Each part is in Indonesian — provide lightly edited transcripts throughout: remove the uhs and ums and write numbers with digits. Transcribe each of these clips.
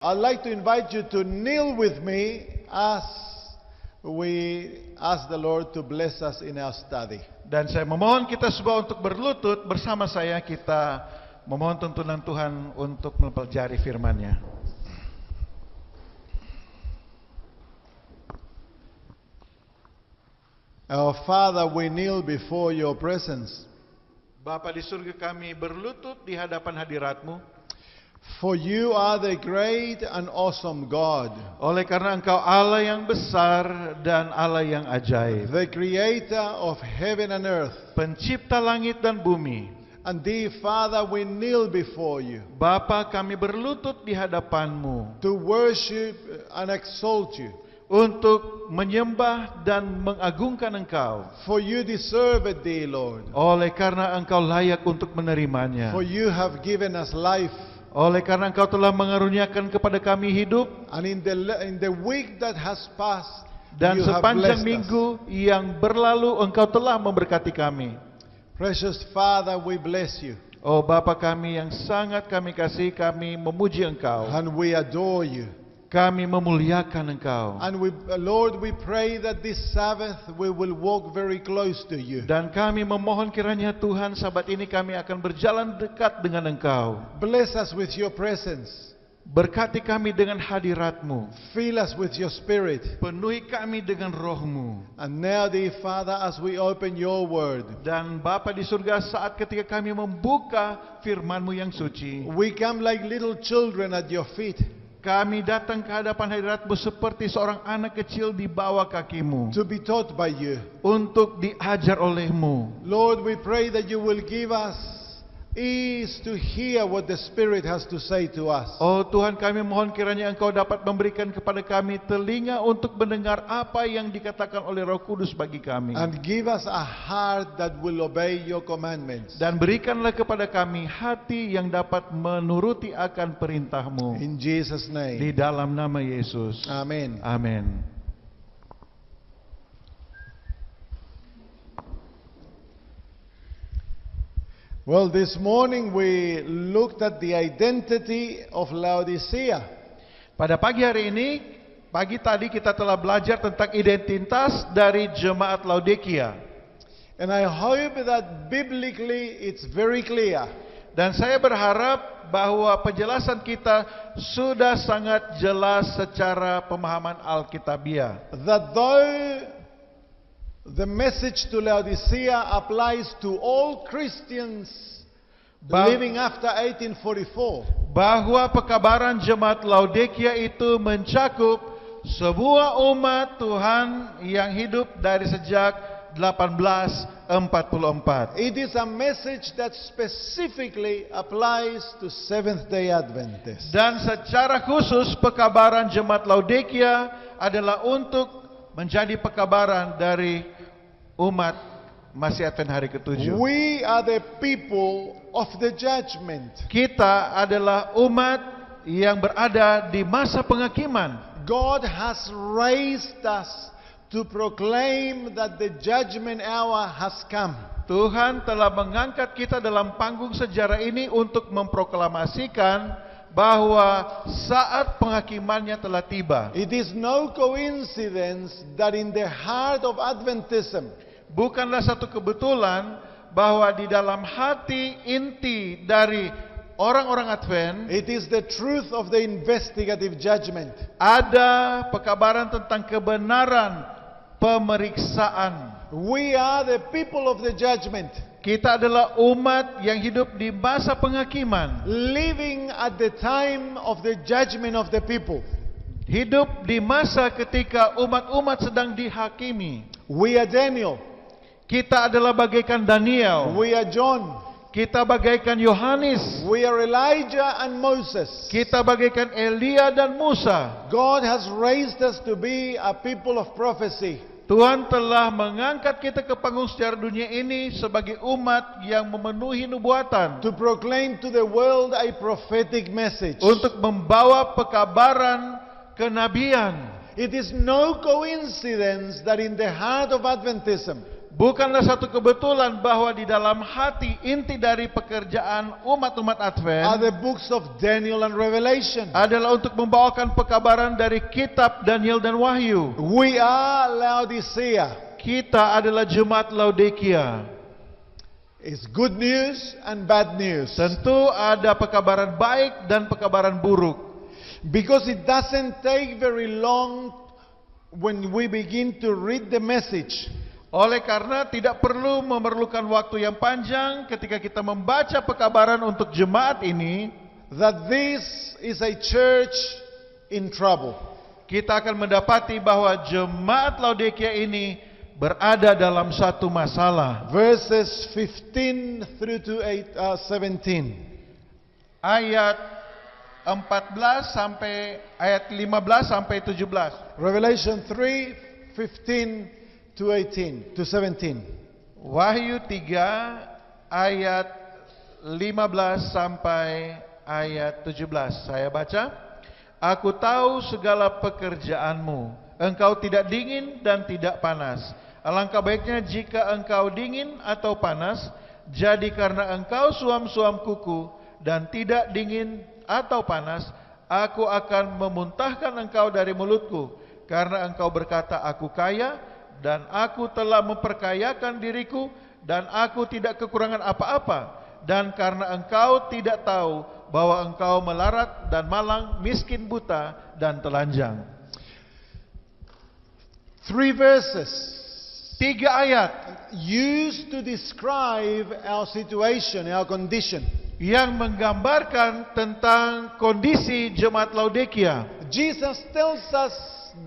I'd like to invite you to kneel with me as we ask the Lord to bless us in our study. Dan saya memohon kita semua untuk berlutut bersama saya, kita memohon tuntunan Tuhan untuk mempelajari firman-Nya. Our Father, we kneel before your presence. Bapa di surga, kami berlutut di hadapan hadirat-Mu. For you are the great and awesome God, Oleh karena Engkau Allah yang besar dan Allah yang ajaib, the creator of heaven and earth. pencipta langit dan bumi. And dear Father, we kneel before you Bapa, kami berlutut di hadapan-Mu to worship and exalt you. untuk menyembah dan mengagungkan Engkau. For you deserve it, dear Lord. Oleh karena Engkau layak untuk menerimanya. For you have given us life. Oleh karena Engkau telah mengaruniakan kepada kami hidup, And in the week that has passed, dan you have sepanjang blessed minggu yang berlalu Engkau telah memberkati kami. Precious Father, we bless you. Oh Bapa kami yang sangat kami kasih, kami memuji Engkau. And we adore you. Kami memuliakan Engkau. And Lord, we pray that this Sabbath we will walk very close to you. Dan kami memohon kiranya Tuhan, Sabat ini kami akan berjalan dekat dengan Engkau. Bless us with your presence. Berkati kami dengan hadirat-Mu. Fill us with your spirit. Penuhi kami dengan roh-Mu. And now, dear Father, as we open your word, Dan Bapa di surga, saat ketika kami membuka firman-Mu yang suci, we come like little children at your feet kami datang ke hadapan hadirat-Mu seperti seorang anak kecil di bawah kaki-Mu, to be taught by you. untuk diajar oleh-Mu. Lord, we pray that you will give us ears to hear what the Spirit has to say to us. Oh Tuhan, kami mohon kiranya Engkau dapat memberikan kepada kami telinga untuk mendengar apa yang dikatakan oleh Roh Kudus bagi kami. And give us a heart that will obey your commandments. Dan berikanlah kepada kami hati yang dapat menuruti akan perintah-Mu. In Jesus' Di name. dalam nama Yesus. Amen. Amin. Well, this morning we looked at the identity of Laodicea. Pada pagi hari ini, pagi tadi kita telah belajar tentang identitas dari jemaat Laodikia. And I hope that biblically it's very clear Dan saya berharap bahwa penjelasan kita sudah sangat jelas secara pemahaman Alkitabiah. that though the message to Laodicea applies to all Christians living after 1844, Bahwa pekabaran jemaat Laodikia itu mencakup sebuah umat Tuhan yang hidup dari sejak 1844. it is a message that specifically applies to Seventh-day Adventists. Dan secara khusus pekabaran jemaat Laodikia adalah untuk menjadi pekabaran dari umat Masih Advent hari ke-7. We are the people of the judgment. Kita adalah umat yang berada di masa penghakiman. God has raised us to proclaim that the judgment hour has come. Tuhan telah mengangkat kita dalam panggung sejarah ini untuk memproklamasikan bahwa saat penghakimannya telah tiba. It is no coincidence that in the heart of Adventism, Bukanlah satu kebetulan bahwa di dalam hati inti dari orang-orang Advent it is the truth of the investigative judgment. ada pekabaran tentang kebenaran pemeriksaan. We are the people of the judgment, Kita adalah umat yang hidup di masa penghakiman, living at the time of the judgment of the people. hidup di masa ketika umat-umat sedang dihakimi. We are Daniel. Kita adalah bagaikan Daniel, We are John. kita bagaikan Yohanes, We are Elijah and Moses. kita bagaikan Elia dan Musa. God has raised us to be a people of prophecy. Tuhan telah mengangkat kita ke panggung sejarah dunia ini sebagai umat yang memenuhi nubuatan, To proclaim to the world a prophetic message. untuk membawa pekabaran kenabian. It is no coincidence that in the heart of Adventism, Bukanlah satu kebetulan bahwa di dalam hati inti dari pekerjaan umat-umat are Advent the books of Daniel and Revelation. adalah untuk membawakan pekabaran dari kitab Daniel dan Wahyu. We are Laodicea. Kita adalah jemaat Laodikia. It's good news and bad news. Tentu ada pekabaran baik dan pekabaran buruk. Because it doesn't take very long when we begin to read the message. Oleh karena tidak perlu memerlukan waktu yang panjang ketika kita membaca pekabaran untuk jemaat ini, That this is a church in trouble. kita akan mendapati bahwa jemaat Laodikia ini berada dalam satu masalah. Verses 15 through to 17. Ayat 14 sampai ayat 15 sampai 17. Revelation 3, 15 to 18 to 17. Wahyu 3 ayat 15 sampai ayat 17. Saya baca. Aku tahu segala pekerjaanmu. Engkau tidak dingin dan tidak panas. Alangkah baiknya jika engkau dingin atau panas. Jadi karena engkau suam-suam kuku dan tidak dingin atau panas, aku akan memuntahkan engkau dari mulutku. Karena engkau berkata, aku kaya dan aku telah memperkayakan diriku dan aku tidak kekurangan apa-apa. Dan karena engkau tidak tahu bahwa engkau melarat dan malang, miskin, buta dan telanjang. 3 verses 3 ayat used to describe our situation, our condition. yang menggambarkan tentang kondisi jemaat Laodikia. Jesus tells us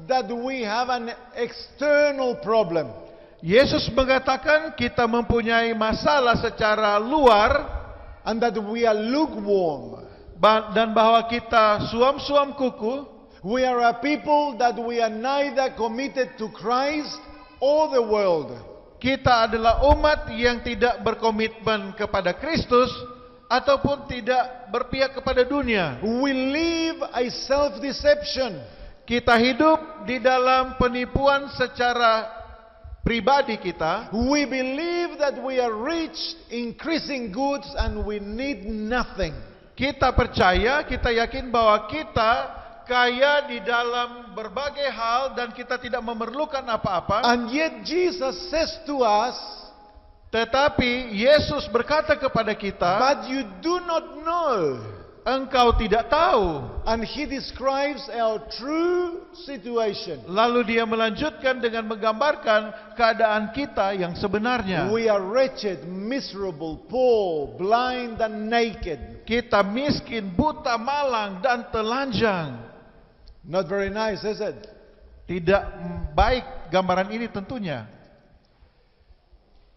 that we have an external problem. Yesus mengatakan kita mempunyai masalah secara luar And that we are lukewarm. dan bahwa kita suam-suam kuku. We are a people that we are neither committed to Christ or the world. Kita adalah umat yang tidak berkomitmen kepada Kristus ataupun tidak berpihak kepada dunia. We live a self-deception. Kita hidup di dalam penipuan secara pribadi kita. We believe that we are rich, increasing goods, and we need nothing. Kita percaya, kita yakin bahwa kita kaya di dalam berbagai hal dan kita tidak memerlukan apa-apa. And yet Jesus says to us, Tetapi Yesus berkata kepada kita, but you do not know. engkau tidak tahu. And he describes our true situation. Lalu dia melanjutkan dengan menggambarkan keadaan kita yang sebenarnya. We are wretched, miserable, poor, blind, and naked. Kita miskin, buta, malang, dan telanjang. Not very nice, is it? Tidak baik gambaran ini tentunya.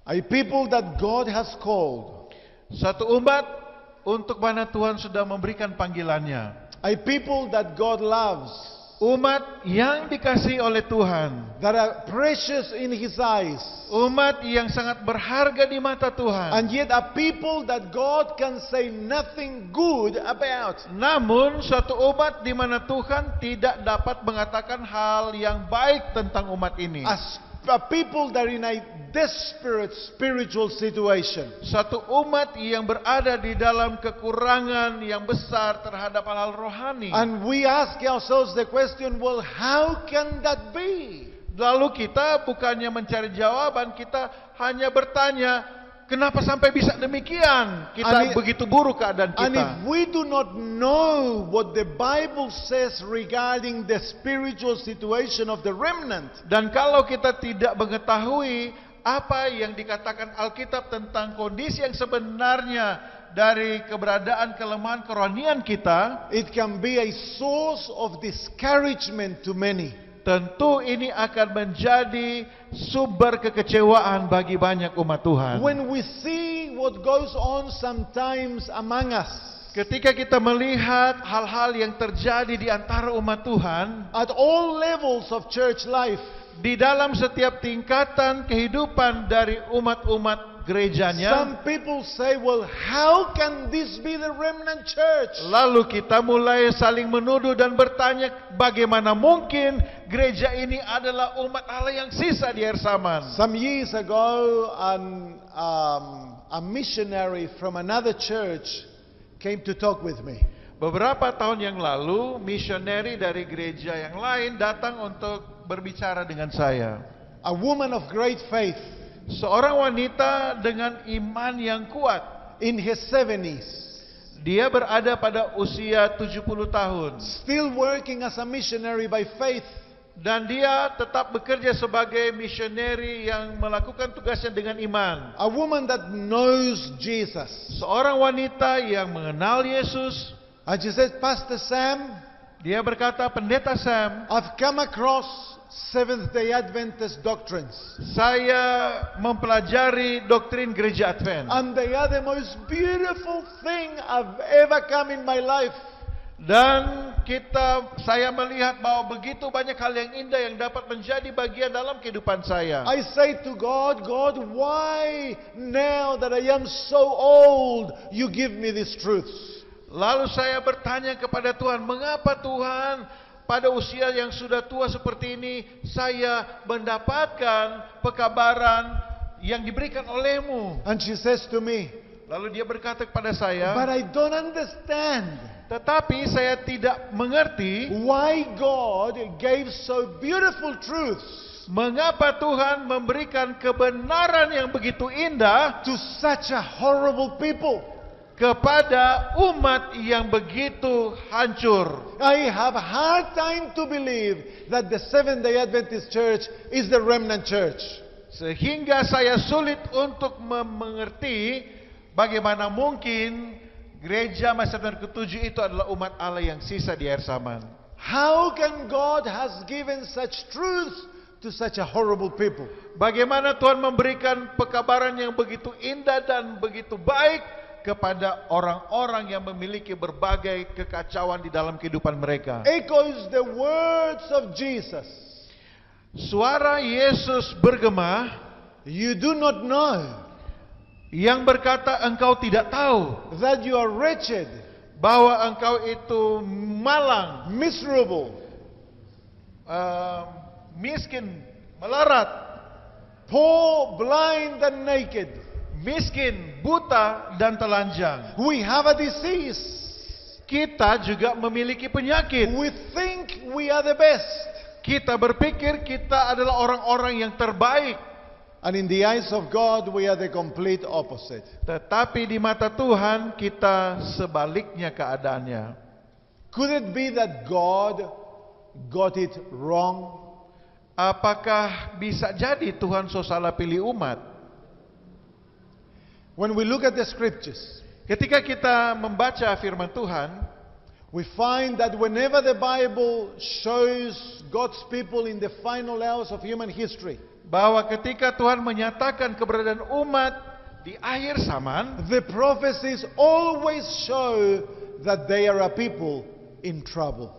A people that God has called. Satu umat untuk mana Tuhan sudah memberikan panggilannya. A people that God loves. Umat yang dikasihi oleh Tuhan. That are precious in His eyes. Umat yang sangat berharga di mata Tuhan. And yet a people that God can say nothing good about. Namun suatu umat di mana Tuhan tidak dapat mengatakan hal yang baik tentang umat ini. A people that are in a desperate spiritual situation. Satu umat yang berada di dalam kekurangan yang besar terhadap hal-hal rohani. And we ask ourselves the question, well, how can that be? Lalu kita bukannya mencari jawaban, kita hanya bertanya, kenapa sampai bisa demikian? Kita begitu buruk keadaan And if kita. we do not know what the Bible says regarding the spiritual situation of the remnant, Dan kalau kita tidak mengetahui apa yang dikatakan Alkitab tentang kondisi yang sebenarnya dari keberadaan kelemahan kerohanian kita, it can be a source of discouragement to many. tentu ini akan menjadi sumber kekecewaan bagi banyak umat Tuhan. When we see what goes on sometimes among us, Ketika kita melihat hal-hal yang terjadi di antara umat Tuhan, at all levels of church life, di dalam setiap tingkatan kehidupan dari umat-umat gerejanya. Some people say, well, how can this be the remnant church? Lalu kita mulai saling menuduh dan bertanya, bagaimana mungkin gereja ini adalah umat Allah yang sisa di akhir zaman. Some years ago, a missionary from another church came to talk with me. Beberapa tahun yang lalu, misioneri dari gereja yang lain datang untuk berbicara dengan saya. A woman of great faith Seorang wanita dengan iman yang kuat. in her 70s, Dia berada pada usia 70 tahun. still working as a missionary by faith. Dan dia tetap bekerja sebagai misioneri yang melakukan tugasnya dengan iman. A woman that knows Jesus. Seorang wanita yang mengenal Yesus. And she said, Pastor Sam, Dia berkata, Pendeta Sam, I've come across Seventh-day Adventist doctrines. saya mempelajari doktrin gereja Advent. And they are the most beautiful thing I've ever come in my life. Dan saya melihat bahwa begitu banyak hal yang indah yang dapat menjadi bagian dalam kehidupan saya. I say to God, God, why now that I am so old, you give me these truths? Lalu saya bertanya kepada Tuhan, mengapa Tuhan pada usia yang sudah tua seperti ini saya mendapatkan pekabaran yang diberikan olehmu? And she says to me, Lalu dia berkata kepada saya, but I don't understand tetapi saya tidak mengerti why God gave so beautiful truths mengapa Tuhan memberikan kebenaran yang begitu indah to such a horrible people. kepada umat yang begitu hancur. I have a hard time to believe that the Seventh-day Adventist Church is the remnant church. Sehingga saya sulit untuk mengerti bagaimana mungkin gereja Masedonia ke-7 itu adalah umat Allah yang sisa di akhir zaman. How can God has given such truths to such a horrible people? Bagaimana Tuhan memberikan pekabaran yang begitu indah dan begitu baik kepada orang-orang yang memiliki berbagai kekacauan di dalam kehidupan mereka. Echoes the words of Jesus. Suara Yesus bergema, You do not know yang berkata engkau tidak tahu that you are wretched, bahwa engkau itu malang, miserable, miskin, melarat, poor, blind, and naked. miskin, buta, dan telanjang. We have a disease. Kita juga memiliki penyakit. We think we are the best. Kita berpikir kita adalah orang-orang yang terbaik. And in the eyes of God, we are the complete opposite. Tetapi di mata Tuhan kita sebaliknya keadaannya. Could it be that God got it wrong? Apakah bisa jadi Tuhan so salah pilih umat? When we look at the scriptures, Ketika kita membaca firman Tuhan, we find that whenever the Bible shows God's people in the final hours of human history, bahwa ketika Tuhan menyatakan keberadaan umat di akhir zaman, the prophecies always show that they are a people in trouble.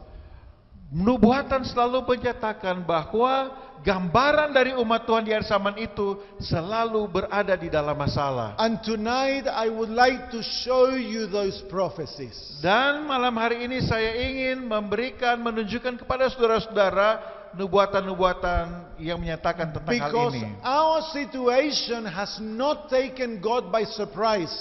nubuatan selalu menyatakan bahwa gambaran dari umat Tuhan di akhir zaman itu selalu berada di dalam masalah. And tonight I would like to show you those prophecies. Dan malam hari ini saya ingin menunjukkan kepada saudara-saudara nubuatan-nubuatan yang menyatakan tentang hal Because ini. our situation has not taken God by surprise.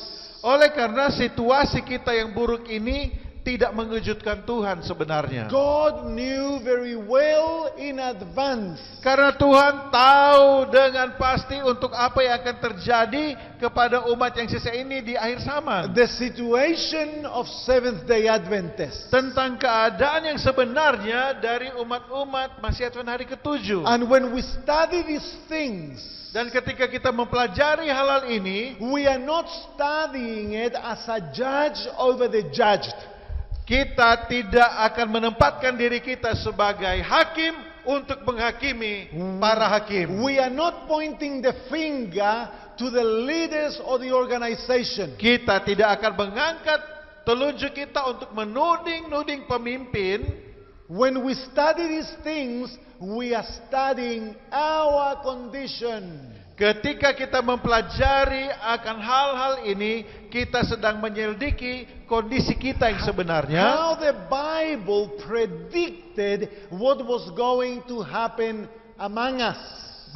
Oleh karena situasi kita yang buruk ini tidak mengejutkan Tuhan sebenarnya. God knew very well in advance Karena Tuhan tahu dengan pasti untuk apa yang akan terjadi kepada umat yang sisa ini di akhir zaman. the situation of Seventh-day Adventists. Tentang keadaan yang sebenarnya dari umat-umat Masih Advent hari ke-7. And when we study these things, Dan ketika kita mempelajari hal-hal ini, we are not studying it as a judge over the judged. kita tidak akan menempatkan diri kita sebagai hakim untuk menghakimi para hakim. We are not pointing the finger to the leaders or the organization. Kita tidak akan mengangkat telunjuk kita untuk menuding pemimpin. When we study these things, we are studying our condition. Ketika kita mempelajari akan hal-hal ini, kita sedang menyelidiki kondisi kita yang sebenarnya. How the Bible predicted what was going to happen among us.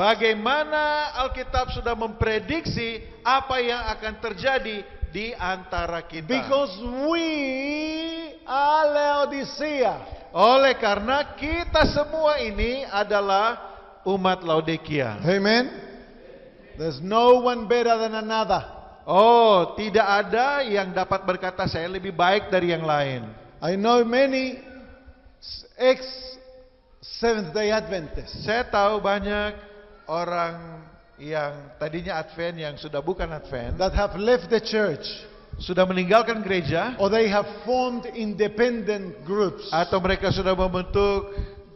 Bagaimana Alkitab sudah memprediksi apa yang akan terjadi di antara kita. Because we are Laodicea. Oleh karena kita semua ini adalah umat Laodikia. Amen. There's no one better than another. Oh, tidak ada yang dapat berkata saya lebih baik dari yang lain. I know many ex-Seventh-day Adventists Saya tahu banyak orang yang tadinya Advent yang sudah bukan Advent, that have left the church, sudah meninggalkan gereja, or they have formed independent groups atau mereka sudah membentuk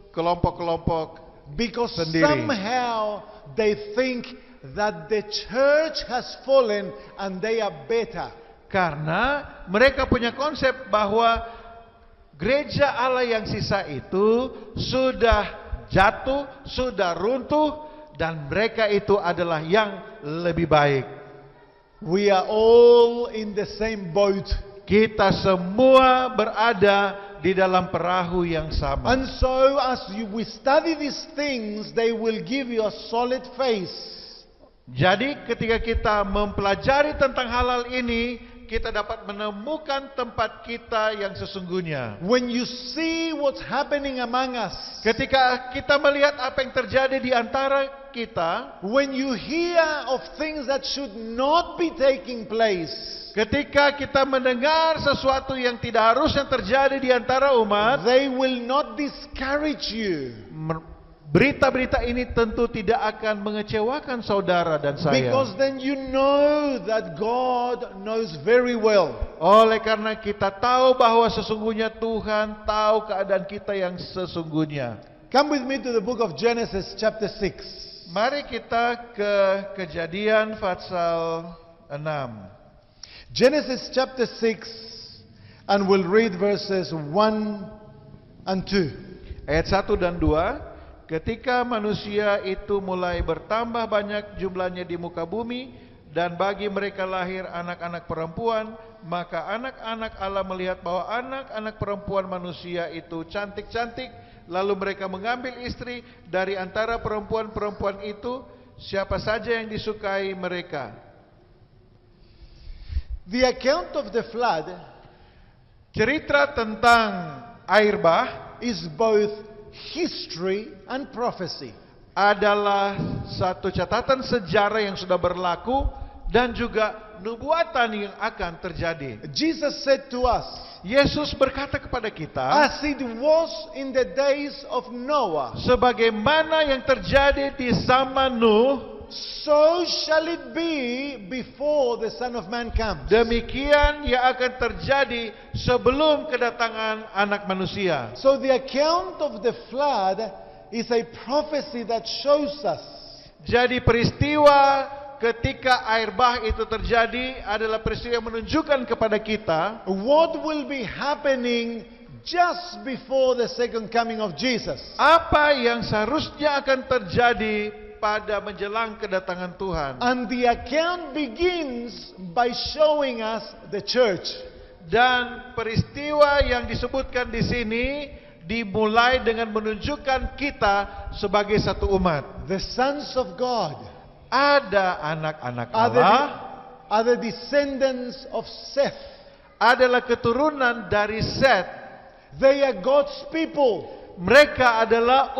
kelompok-kelompok because sendiri. somehow they think that the church has fallen and they are better. Karena mereka punya konsep bahwa gereja Allah yang sisa itu sudah jatuh, sudah runtuh, dan mereka itu adalah yang lebih baik. We are all in the same boat. Kita semua berada di dalam perahu yang sama. And so as we study these things, they will give you a solid face. Jadi ketika kita mempelajari tentang hal-hal ini, kita dapat menemukan tempat kita yang sesungguhnya. When you see what's happening among us, Ketika kita melihat apa yang terjadi di antara kita, when you hear of things that should not be taking place, ketika kita mendengar sesuatu yang tidak harusnya terjadi di antara umat, they will not discourage you. berita-berita ini tentu tidak akan mengecewakan saudara dan saya. Because then you know that God knows very well. Oleh karena kita tahu bahwa sesungguhnya Tuhan tahu keadaan kita yang sesungguhnya. Come with me to the book of Genesis chapter 6. Mari kita ke Kejadian pasal 6. Genesis chapter 6, and we'll read verses 1 and 2. Ayat 1 dan 2. Ketika manusia itu mulai bertambah banyak jumlahnya di muka bumi, dan bagi mereka lahir anak-anak perempuan, maka anak-anak Allah melihat bahwa anak-anak perempuan manusia itu cantik-cantik, lalu mereka mengambil istri dari antara perempuan-perempuan itu, siapa saja yang disukai mereka. The account of the flood Cerita tentang air bah is both history and prophecy. adalah satu catatan sejarah yang sudah berlaku dan juga nubuatan yang akan terjadi. Jesus said to us, Yesus berkata kepada kita, as it was in the days of Noah, sebagaimana yang terjadi di zaman Nuh, so shall it be before the Son of Man comes. demikian yang akan terjadi sebelum kedatangan anak manusia. So the account of the flood is a prophecy that shows us Jadi peristiwa ketika air bah itu terjadi adalah peristiwa yang menunjukkan kepada kita what will be happening just before the second coming of Jesus. apa yang seharusnya akan terjadi pada menjelang kedatangan Tuhan. And the account begins by showing us the church. Dan peristiwa yang disebutkan di sini dimulai dengan menunjukkan kita sebagai satu umat. The sons of God Ada anak-anak are Allah, the descendants of Seth. adalah keturunan dari Set. They are God's people, Mereka adalah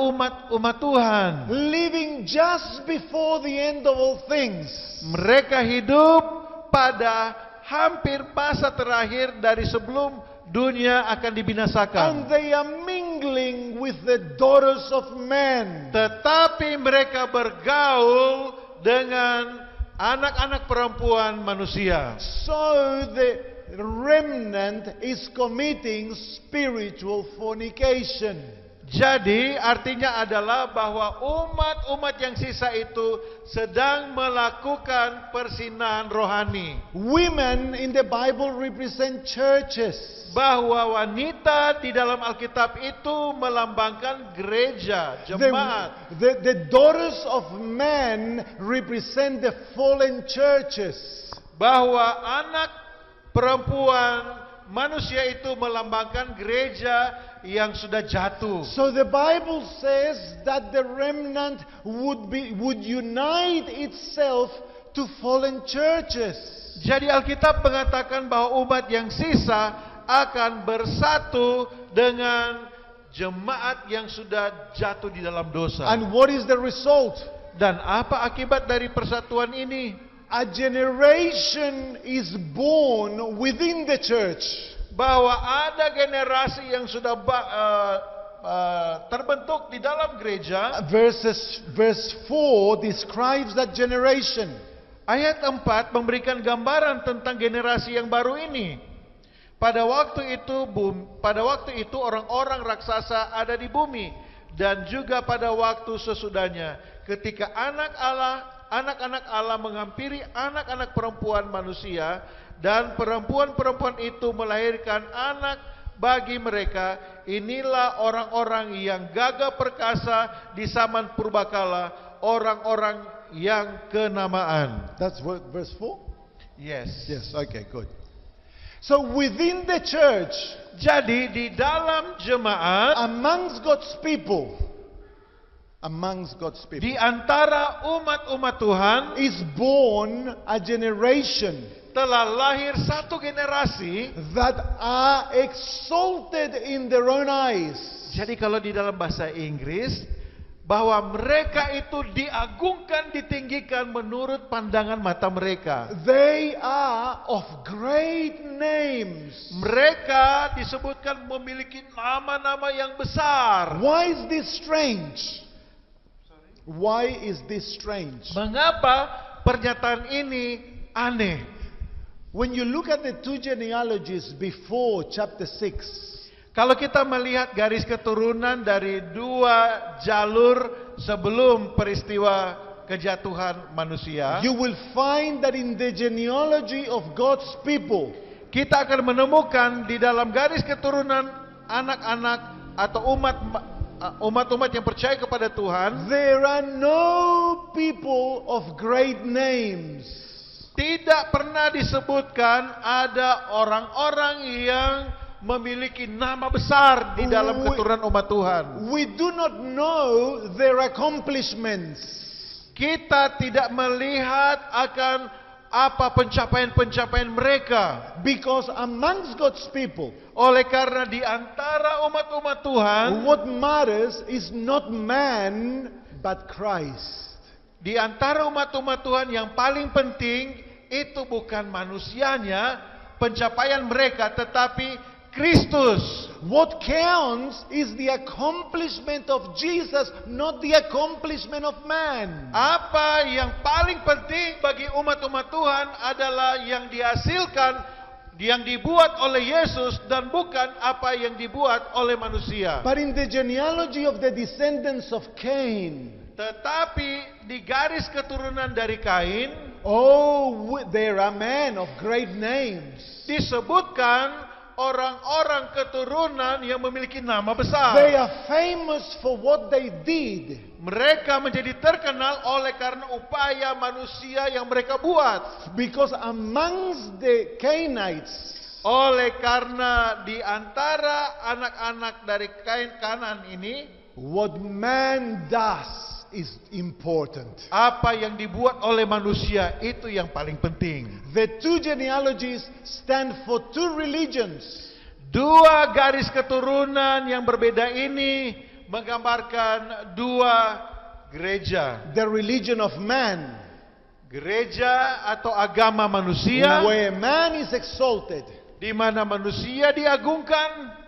umat Tuhan. living just before the end of all things. Mereka hidup pada hampir masa terakhir dari sebelum dunia akan dibinasakan. And they are mingling with the daughters of men. Tetapi mereka bergaul dengan anak-anak perempuan manusia. So the remnant is committing spiritual fornication. Jadi artinya adalah bahwa umat-umat yang sisa itu sedang melakukan persinahan rohani. Women in the Bible represent churches. Bahwa wanita di dalam Alkitab itu melambangkan gereja, jemaat. The daughters of men represent the fallen churches. Bahwa anak perempuan manusia itu melambangkan gereja yang sudah jatuh. So the Bible says that the remnant would unite itself to fallen churches. Jadi Alkitab mengatakan bahwa umat yang sisa akan bersatu dengan jemaat yang sudah jatuh di dalam dosa. And what is the result? Dan apa akibat dari persatuan ini? A generation is born within the church. Bahwa ada generasi yang sudah terbentuk di dalam gereja. Verse 4 describes that generation. Ayat 4 memberikan gambaran tentang generasi yang baru ini. Pada waktu itu orang-orang raksasa ada di bumi, dan juga pada waktu sesudahnya ketika anak-anak Allah menghampiri anak-anak perempuan manusia, dan perempuan-perempuan itu melahirkan anak bagi mereka. Inilah orang-orang yang gagah perkasa di zaman purbakala, orang-orang yang kenamaan. That's verse 4? Yes. Yes, okay, good. So within the church, jadi di dalam jemaat, amongst God's people, di antara umat-umat Tuhan, is born a generation telah lahir satu generasi that are exalted in their own eyes. Jadi kalau di dalam bahasa Inggris, bahwa mereka itu diagungkan, ditinggikan menurut pandangan mata mereka. They are of great names. Mereka disebutkan memiliki nama-nama yang besar. Why is this strange? Why is this strange? Mengapa pernyataan ini aneh? When you look at the two genealogies before chapter 6, kalau kita melihat garis keturunan dari dua jalur sebelum peristiwa kejatuhan manusia, you will find that in the genealogy of God's people, kita akan menemukan di dalam garis keturunan anak-anak atau umat-umat yang percaya kepada Tuhan, there are no people of great names. Tidak pernah disebutkan ada orang-orang yang memiliki nama besar di dalam keturunan umat Tuhan. We do not know their accomplishments. Kita tidak melihat akan apa pencapaian-pencapaian mereka. Because amongst God's people, oleh karena di antara umat-umat Tuhan, what matters is not man but Christ. Di antara umat-umat Tuhan yang paling penting itu bukan manusianya, pencapaian mereka, tetapi Kristus. What counts is the accomplishment of Jesus, not the accomplishment of man. Apa yang paling penting bagi umat-umat Tuhan adalah yang dihasilkan, yang dibuat oleh Yesus, dan bukan apa yang dibuat oleh manusia. But in the genealogy of the descendants of Cain, tetapi di garis keturunan dari Kain, there are men of great names. Disebutkan orang-orang keturunan yang memiliki nama besar. They are famous for what they did. Mereka menjadi terkenal oleh karena upaya manusia yang mereka buat. Because amongst the Canaanites, oleh karena di antara anak-anak dari Kanan ini, what man does is important. Apa yang dibuat oleh manusia itu yang paling penting. The two genealogies stand for two religions. Dua garis keturunan yang berbeda ini menggambarkan dua gereja. The religion of man, gereja atau agama manusia, where man is exalted, di mana manusia diagungkan,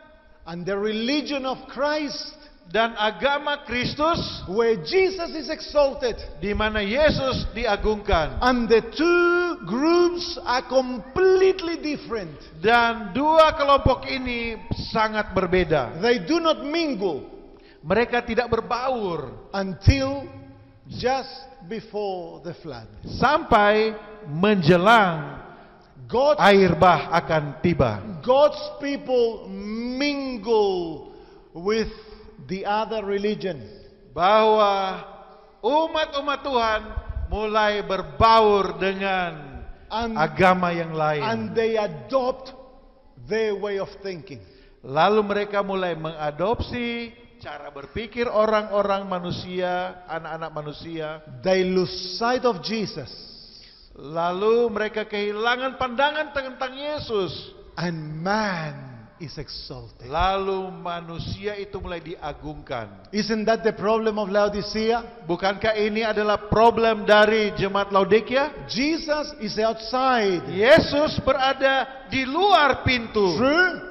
and the religion of Christ, dan agama Kristus, where Jesus is exalted, di mana Yesus diagungkan. And the two groups are completely different. Dan dua kelompok ini sangat berbeda. They do not mingle. Mereka tidak berbaur until just before the flood. sampai menjelang air bah akan tiba. God's people mingle with the other religion. Bahwa umat-umat Tuhan mulai berbaur dengan agama yang lain. And they adopt their way of thinking. Lalu mereka mulai mengadopsi cara berpikir orang-orang manusia, anak-anak manusia. They lose sight of Jesus. Lalu mereka kehilangan pandangan tentang Yesus. And man is exalted. Lalu manusia itu mulai diagungkan. Isn't that the problem of Laodicea? Bukankah ini adalah problem dari jemaat Laodikia? Jesus is outside. Yesus berada di luar pintu. True?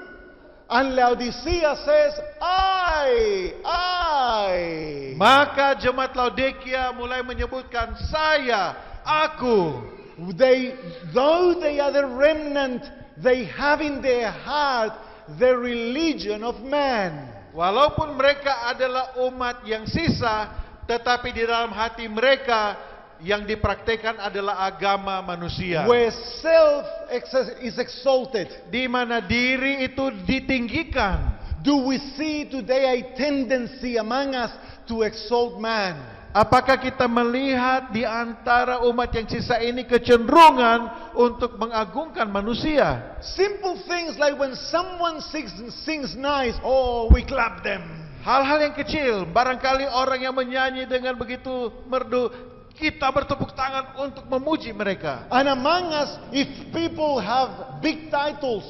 And Laodicea says, I. Maka jemaat Laodikia mulai menyebutkan saya, aku. Though they are the remnant, they have in their heart the religion of man. Walaupun mereka adalah umat yang sisa, tetapi di dalam hati mereka yang dipraktekkan adalah agama manusia. Where self is exalted. Di mana diri itu ditinggikan. Do we see today a tendency among us to exalt man? Apakah kita melihat di antara umat yang sisa ini kecenderungan untuk mengagungkan manusia? Simple things like when someone sings nice, oh, we clap them. Hal-hal yang kecil, barangkali orang yang menyanyi dengan begitu merdu, kita bertepuk tangan untuk memuji mereka. And among us, if people have big titles,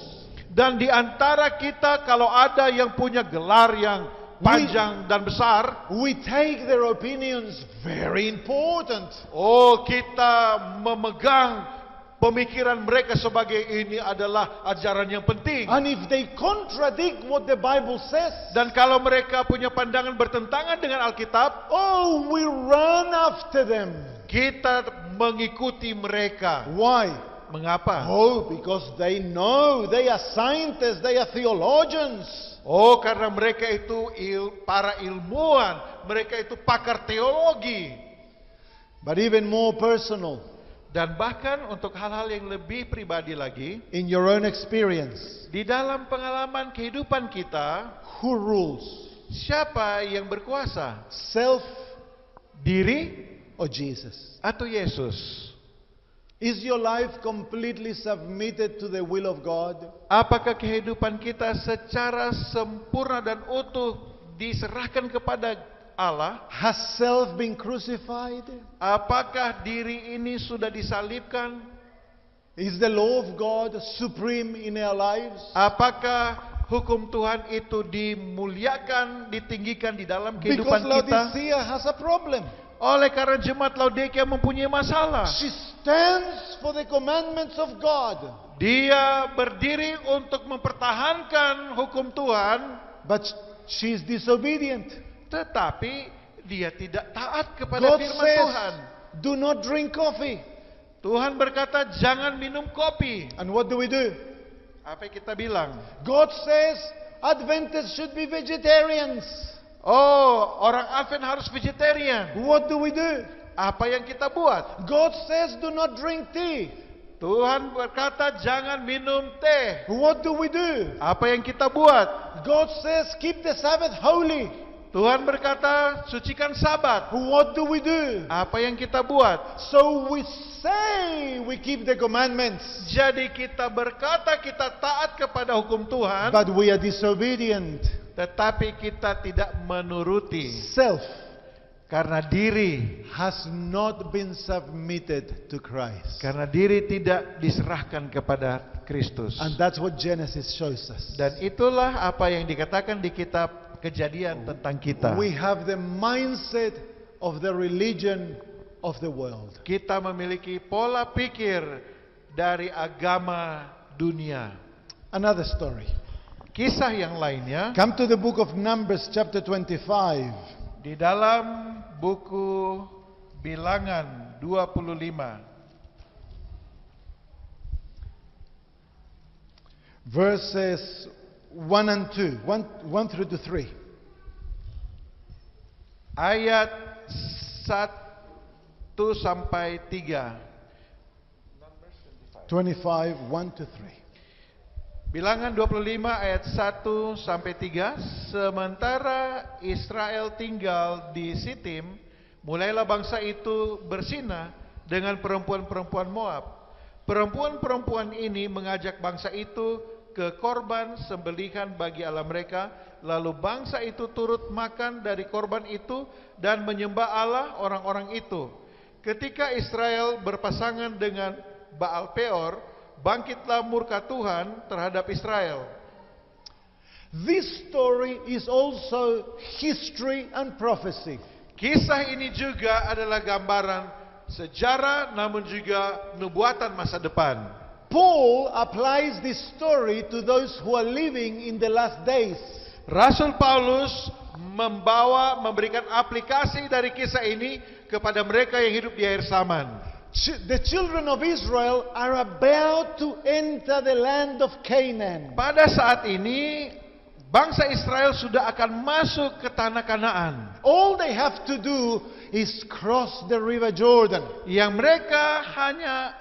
dan di antara kita kalau ada yang punya gelar yang panjang dan besar, we take their opinions very important. Oh, kita memegang pemikiran mereka sebagai ini adalah ajaran yang penting. And if they contradict what the Bible says, dan kalau mereka punya pandangan bertentangan dengan Alkitab, oh, we run after them. Kita mengikuti mereka. Why? Mengapa? Oh, because they know, they are scientists, they are theologians. Oh, karena mereka itu para ilmuwan, mereka itu pakar teologi. But even more personal. Dan bahkan untuk hal-hal yang lebih pribadi lagi, in your own experience, di dalam pengalaman kehidupan kita, who rules? Siapa yang berkuasa? Self, diri, or Jesus? Atau Yesus? Is your life completely submitted to the will of God? Apakah kehidupan kita secara sempurna dan utuh diserahkan kepada Allah? Has self been crucified? Apakah diri ini sudah disalibkan? Is the law of God supreme in our lives? Apakah hukum Tuhan itu dimuliakan, ditinggikan di dalam kehidupan Because kita? Laodicea has a problem. Oleh karena jemaat Laodikia mempunyai masalah. She stands for the commandments of God. Dia berdiri untuk mempertahankan hukum Tuhan, but she is disobedient. Tetapi dia tidak taat kepada God firman says, Tuhan. do not drink coffee. Tuhan berkata jangan minum kopi. And what do? Apa yang kita bilang? God says Adventists should be vegetarians. Oh, orang Advent harus vegetarian. What do? Apa yang kita buat? God says do not drink tea. Tuhan berkata jangan minum teh. What do? Apa yang kita buat? God says keep the Sabbath holy. Tuhan berkata sucikan Sabat. What do? Apa yang kita buat? So we say we keep the commandments. Jadi kita berkata kita taat kepada hukum Tuhan, but we are disobedient. Tetapi kita tidak menuruti. Self karena diri has not been submitted to Christ. Karena diri tidak diserahkan kepada Kristus. And that's what Genesis shows us. Dan itulah apa yang dikatakan di kitab Kejadian tentang kita. We have the mindset of the religion of the world. Kita memiliki pola pikir dari agama dunia. Another story. Kisah yang lainnya. Come to the book of Numbers chapter 25. Di dalam buku Bilangan 25. Verses 1 and 2. 1 through to 3. ayat 1 sampai 3. 25, 1 to 3. Bilangan 25 ayat 1 sampai 3. Sementara Israel tinggal di Sitim, mulailah bangsa itu bersinah dengan perempuan-perempuan Moab. Perempuan-perempuan ini mengajak bangsa itu ke korban sembelihan bagi Allah mereka. Lalu bangsa itu turut makan dari korban itu dan menyembah Allah orang-orang itu. Ketika Israel berpasangan dengan Baal Peor, bangkitlah murka Tuhan terhadap Israel. This story is also history and prophecy. Kisah ini juga adalah gambaran sejarah namun juga nubuatan masa depan. Paul applies this story to those who are living in the last days. Rasul Paulus memberikan aplikasi dari kisah ini kepada mereka yang hidup di akhir zaman. The children of Israel are about to enter the land of Canaan. Pada saat ini bangsa Israel sudah akan masuk ke tanah Kanaan. All they have to do is cross the river Jordan. Yang mereka hanya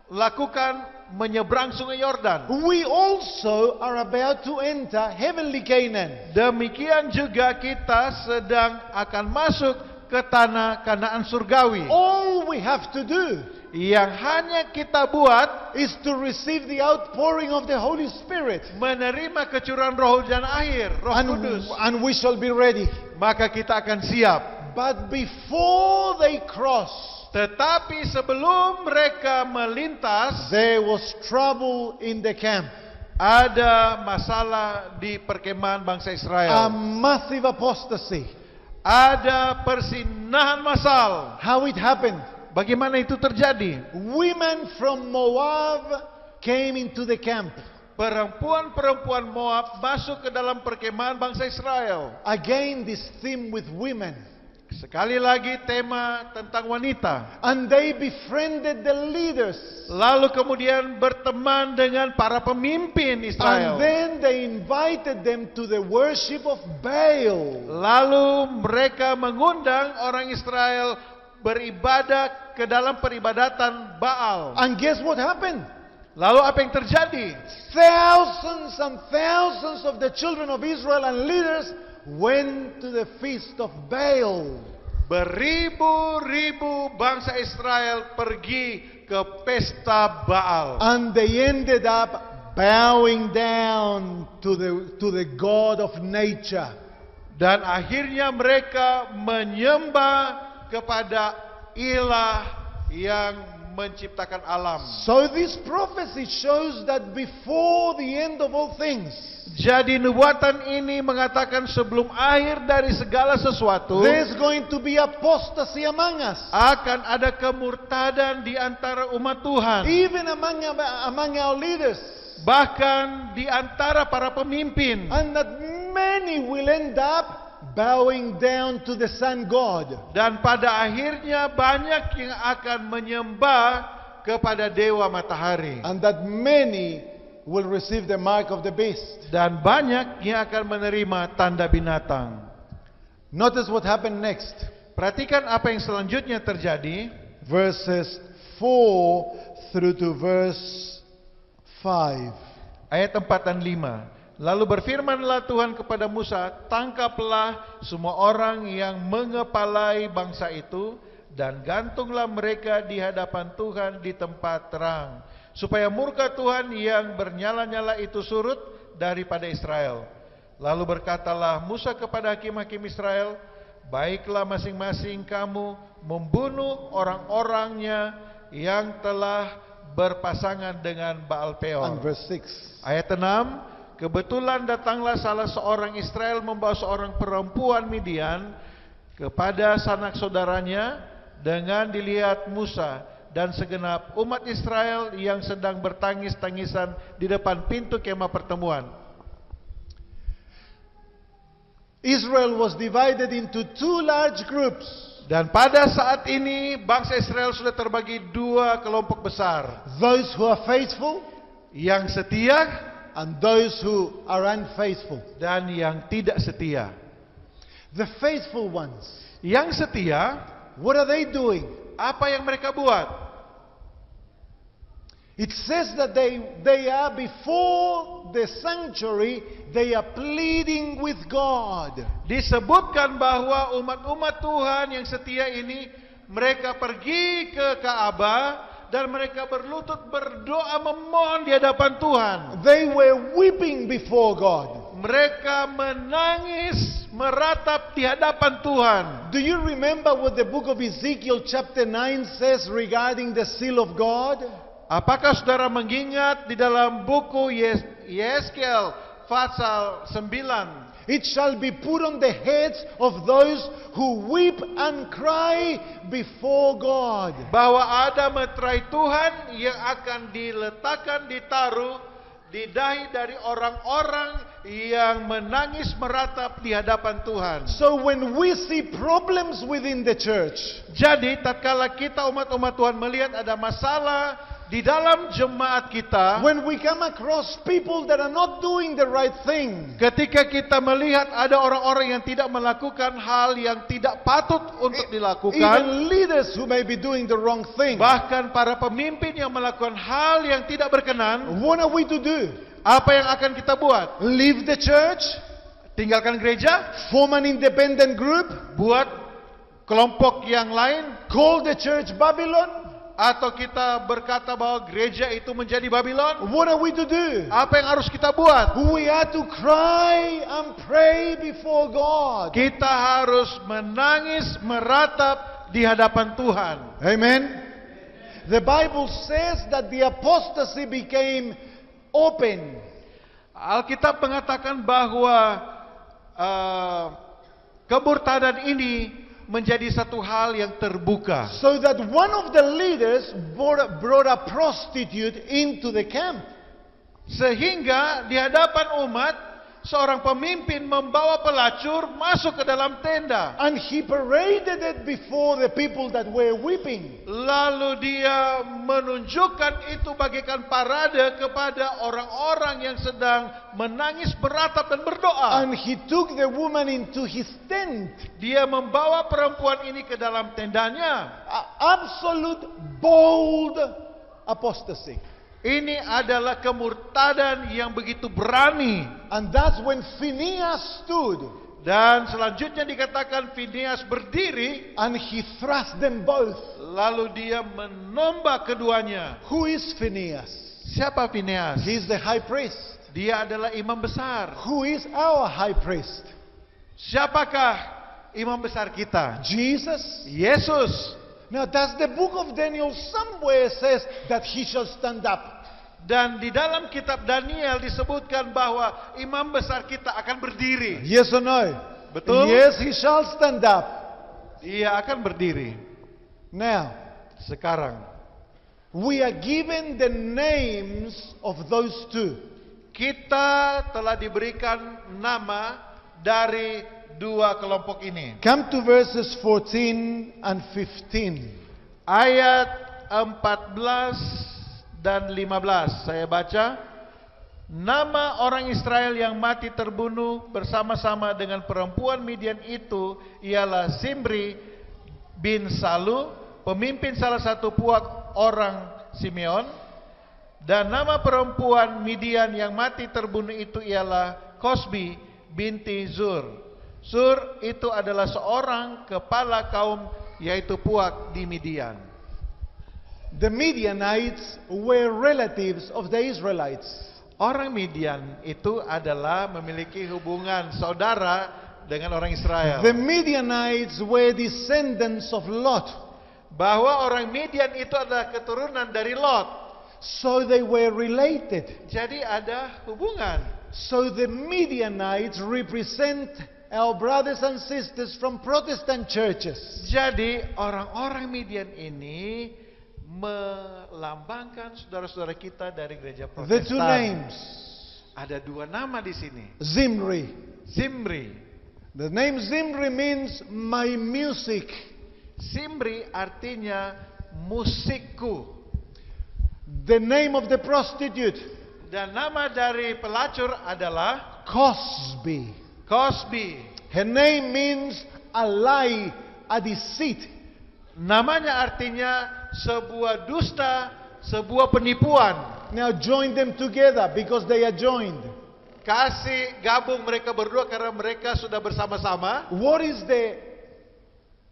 lakukan menyeberang sungai Yordan. We also are about to enter heavenly Canaan. Demikian juga kita sedang akan masuk ke tanah Kanaan surgawi. All we have to do Yang hanya kita buat is to receive the outpouring of the Holy Spirit. menerima kecurahan roh hujan akhir, Roh Kudus. And we shall be ready. Maka kita akan siap. But before they cross, Tetapi sebelum mereka melintas, there was trouble in the camp. ada masalah di perkemahan bangsa A Israel. massive apostasy. Ada persinahan massal. How it happened? Bagaimana itu terjadi? Women from Moab came into the camp. Perempuan-perempuan Moab masuk ke dalam perkemahan bangsa Israel. Again, this theme with women. Sekali lagi tema tentang wanita. And they befriended the leaders. Lalu kemudian berteman dengan para pemimpin And Israel. then they invited them to the worship of Baal. Lalu mereka mengundang orang Israel beribadah ke dalam peribadatan Baal. And guess what happened? Lalu apa yang terjadi? Thousands and thousands of the children of Israel and leaders went to the feast of Baal. Beribu-ribu bangsa Israel pergi ke pesta Baal. And they ended up bowing down to the God of nature. Dan akhirnya mereka menyembah kepada ilah yang menciptakan alam. So this prophecy shows that before the end of all things, Jadi nubuatan ini mengatakan sebelum akhir dari segala sesuatu there's going to be apostasy among us. akan ada kemurtadan di antara umat Tuhan. Even among our leaders. Bahkan di antara para pemimpin. And that many will end up bowing down to the sun god. Dan pada akhirnya banyak yang akan menyembah kepada dewa matahari. And that many will receive the mark of the beast. Dan banyak yang akan menerima tanda binatang. Notice what happened next. Perhatikan apa yang selanjutnya terjadi. Verses 4 through to verse 5. Ayat 4 dan 5. Lalu berfirmanlah Tuhan kepada Musa, tangkaplah semua orang yang mengepalai bangsa itu dan gantunglah mereka di hadapan Tuhan di tempat terang, supaya murka Tuhan yang bernyala-nyala itu surut daripada Israel. Lalu berkatalah Musa kepada hakim-hakim Israel, baiklah masing-masing kamu membunuh orang-orangnya yang telah berpasangan dengan Baal Peor. And verse 6. Ayat 6. Kebetulan datanglah salah seorang Israel membawa seorang perempuan Midian kepada sanak saudaranya dengan dilihat Musa dan segenap umat Israel yang sedang bertangis-tangisan di depan pintu kemah pertemuan. Israel was divided into two large groups. Dan pada saat ini bangsa Israel sudah terbagi dua kelompok besar. Those who are faithful Yang setia and those who are unfaithful. dan yang tidak setia. The faithful ones, Yang setia, what are they doing? apa yang mereka buat? It says that they are before the sanctuary, they are pleading with God. Disebutkan bahwa umat-umat Tuhan yang setia ini, mereka pergi ke Ka'bah dan mereka berlutut berdoa memohon di hadapan Tuhan. They were weeping before God. Mereka menangis meratap di hadapan Tuhan. Do you remember what the book of Ezekiel chapter 9 says regarding the seal of God? Apakah saudara mengingat di dalam buku Yeskel pasal 9? It shall be put on the heads of those who weep and cry before God. Bahwa ada meterai Tuhan yang akan diletakkan, ditaruh di dahi dari orang-orang yang menangis meratap di hadapan Tuhan. So when we see problems within the church, Jadi tatkala kita umat-umat Tuhan melihat ada masalah di dalam jemaat kita, when we come across people that are not doing the right thing, ketika kita melihat ada orang-orang yang tidak melakukan hal yang tidak patut untuk dilakukan, even leaders who may be doing the wrong thing, bahkan para pemimpin yang melakukan hal yang tidak berkenan, what are we to do? apa yang akan kita buat? Leave the church? Tinggalkan gereja? Form an independent group? Buat kelompok yang lain? Call the church Babylon? Atau kita berkata bahwa gereja itu menjadi Babylon? What are we to do? Apa yang harus kita buat? We are to cry and pray before God. Kita harus menangis meratap di hadapan Tuhan. Amen. The Bible says that the apostasy became open. Alkitab mengatakan bahwa kemurtadan ini menjadi satu hal yang terbuka. So that one of the leaders brought a prostitute into the camp. Sehingga di hadapan umat, seorang pemimpin membawa pelacur masuk ke dalam tenda. And he paraded it before the people that were weeping. Lalu dia menunjukkan itu bagaikan parade kepada orang-orang yang sedang menangis, beratap dan berdoa. And he took the woman into his tent. Dia membawa perempuan ini ke dalam tendanya. Absolute bold apostasy. Ini adalah kemurtadan yang begitu berani. And that's when Phinehas stood. Dan selanjutnya dikatakan Phinehas berdiri. And he thrust them both. Lalu dia menombak keduanya. Who is Phinehas? Siapa Phinehas? He's the high priest. Dia adalah imam besar. Who is our high priest? Siapakah imam besar kita? Jesus. Yesus. Now does the book of Daniel somewhere says that he shall stand up? Dan di dalam kitab Daniel disebutkan bahwa imam besar kita akan berdiri. Yes or no? Betul? Yes, he shall stand up. Dia akan berdiri. Now, Sekarang we are given the names of those two. kita telah diberikan nama dari dua kelompok ini. Come to verses 14 and 15. Ayat 14 dan 15 saya baca. Nama orang Israel yang mati terbunuh bersama-sama dengan perempuan Midian itu ialah Zimri bin Salu, pemimpin salah satu puak orang Simeon. Dan nama perempuan Midian yang mati terbunuh itu ialah Kosbi binti Zur. Zur itu adalah seorang kepala kaum, yaitu puak di Midian. The Midianites were relatives of the Israelites. Orang Midian itu adalah memiliki hubungan saudara dengan orang Israel. The Midianites were descendants of Lot. Bahwa orang Midian itu adalah keturunan dari Lot. So they were related. Jadi ada hubungan. So the Midianites represent our brothers and sisters from Protestant churches. Jadi orang-orang Midian ini melambangkan saudara-saudara kita dari gereja Protestan. The two names. Ada dua nama di sini. Zimri. Zimri. The name Zimri means my music. Zimri artinya musikku. The name of the prostitute. Dan nama dari pelacur adalah Cosby. Cosby. Her name means a lie, a deceit. Namanya artinya sebuah dusta, sebuah penipuan. Now join them together because they are joined. Kasih gabung mereka berdua karena mereka sudah bersama-sama. What is the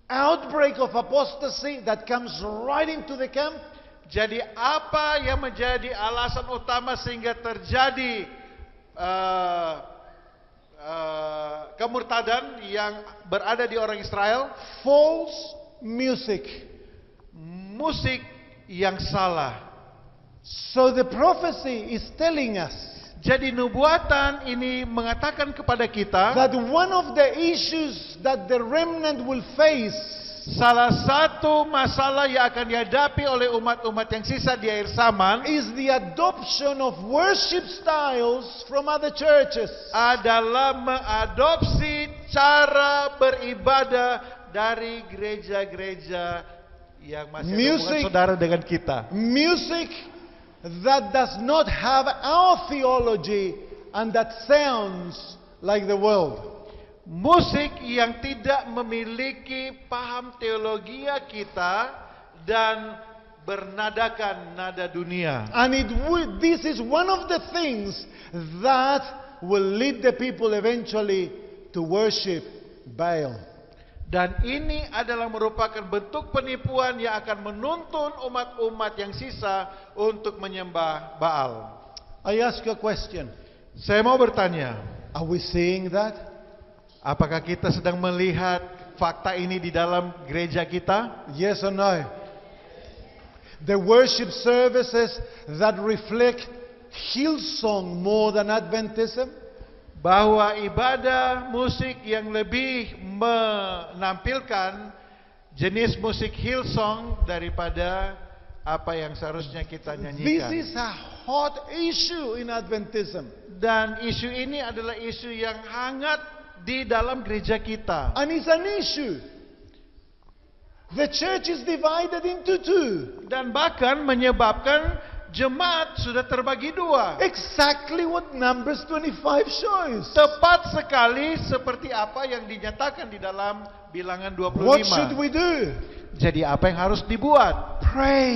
outbreak of apostasy that comes right into the camp? Jadi apa yang menjadi alasan utama sehingga terjadi kemurtadan yang berada di orang Israel? False music. Musik yang salah. So the prophecy is telling us Jadi nubuatan ini mengatakan kepada kita that one of the issues that the remnant will face salah satu masalah yang akan dihadapi oleh umat-umat yang sisa di akhir zaman is the adoption of worship styles from other churches. adalah mengadopsi cara beribadah dari gereja-gereja yang masih ada hubungan saudara dengan kita. Music that does not have our theology and that sounds like the world. Musik yang tidak memiliki paham teologi kita dan bernadakan nada dunia. And this is one of the things that will lead the people eventually to worship Baal. Dan ini adalah merupakan bentuk penipuan yang akan menuntun umat-umat yang sisa untuk menyembah Baal. I ask you a question. Saya mau bertanya, Are we seeing that? apakah kita sedang melihat fakta ini di dalam gereja kita? Yes or no? The worship services that reflect Hillsong more than Adventism? Bahwa ibadah musik yang lebih menampilkan jenis musik Hillsong daripada apa yang seharusnya kita This nyanyikan. is a hot issue in Adventism. Dan isu ini adalah isu yang hangat di dalam gereja kita. And it's an issue. The church is divided into two. Dan bahkan menyebabkan jemaat sudah terbagi dua. Exactly what Numbers 25 shows. Tepat sekali seperti apa yang dinyatakan di dalam bilangan 25. What should we do? Jadi apa yang harus dibuat? Pray.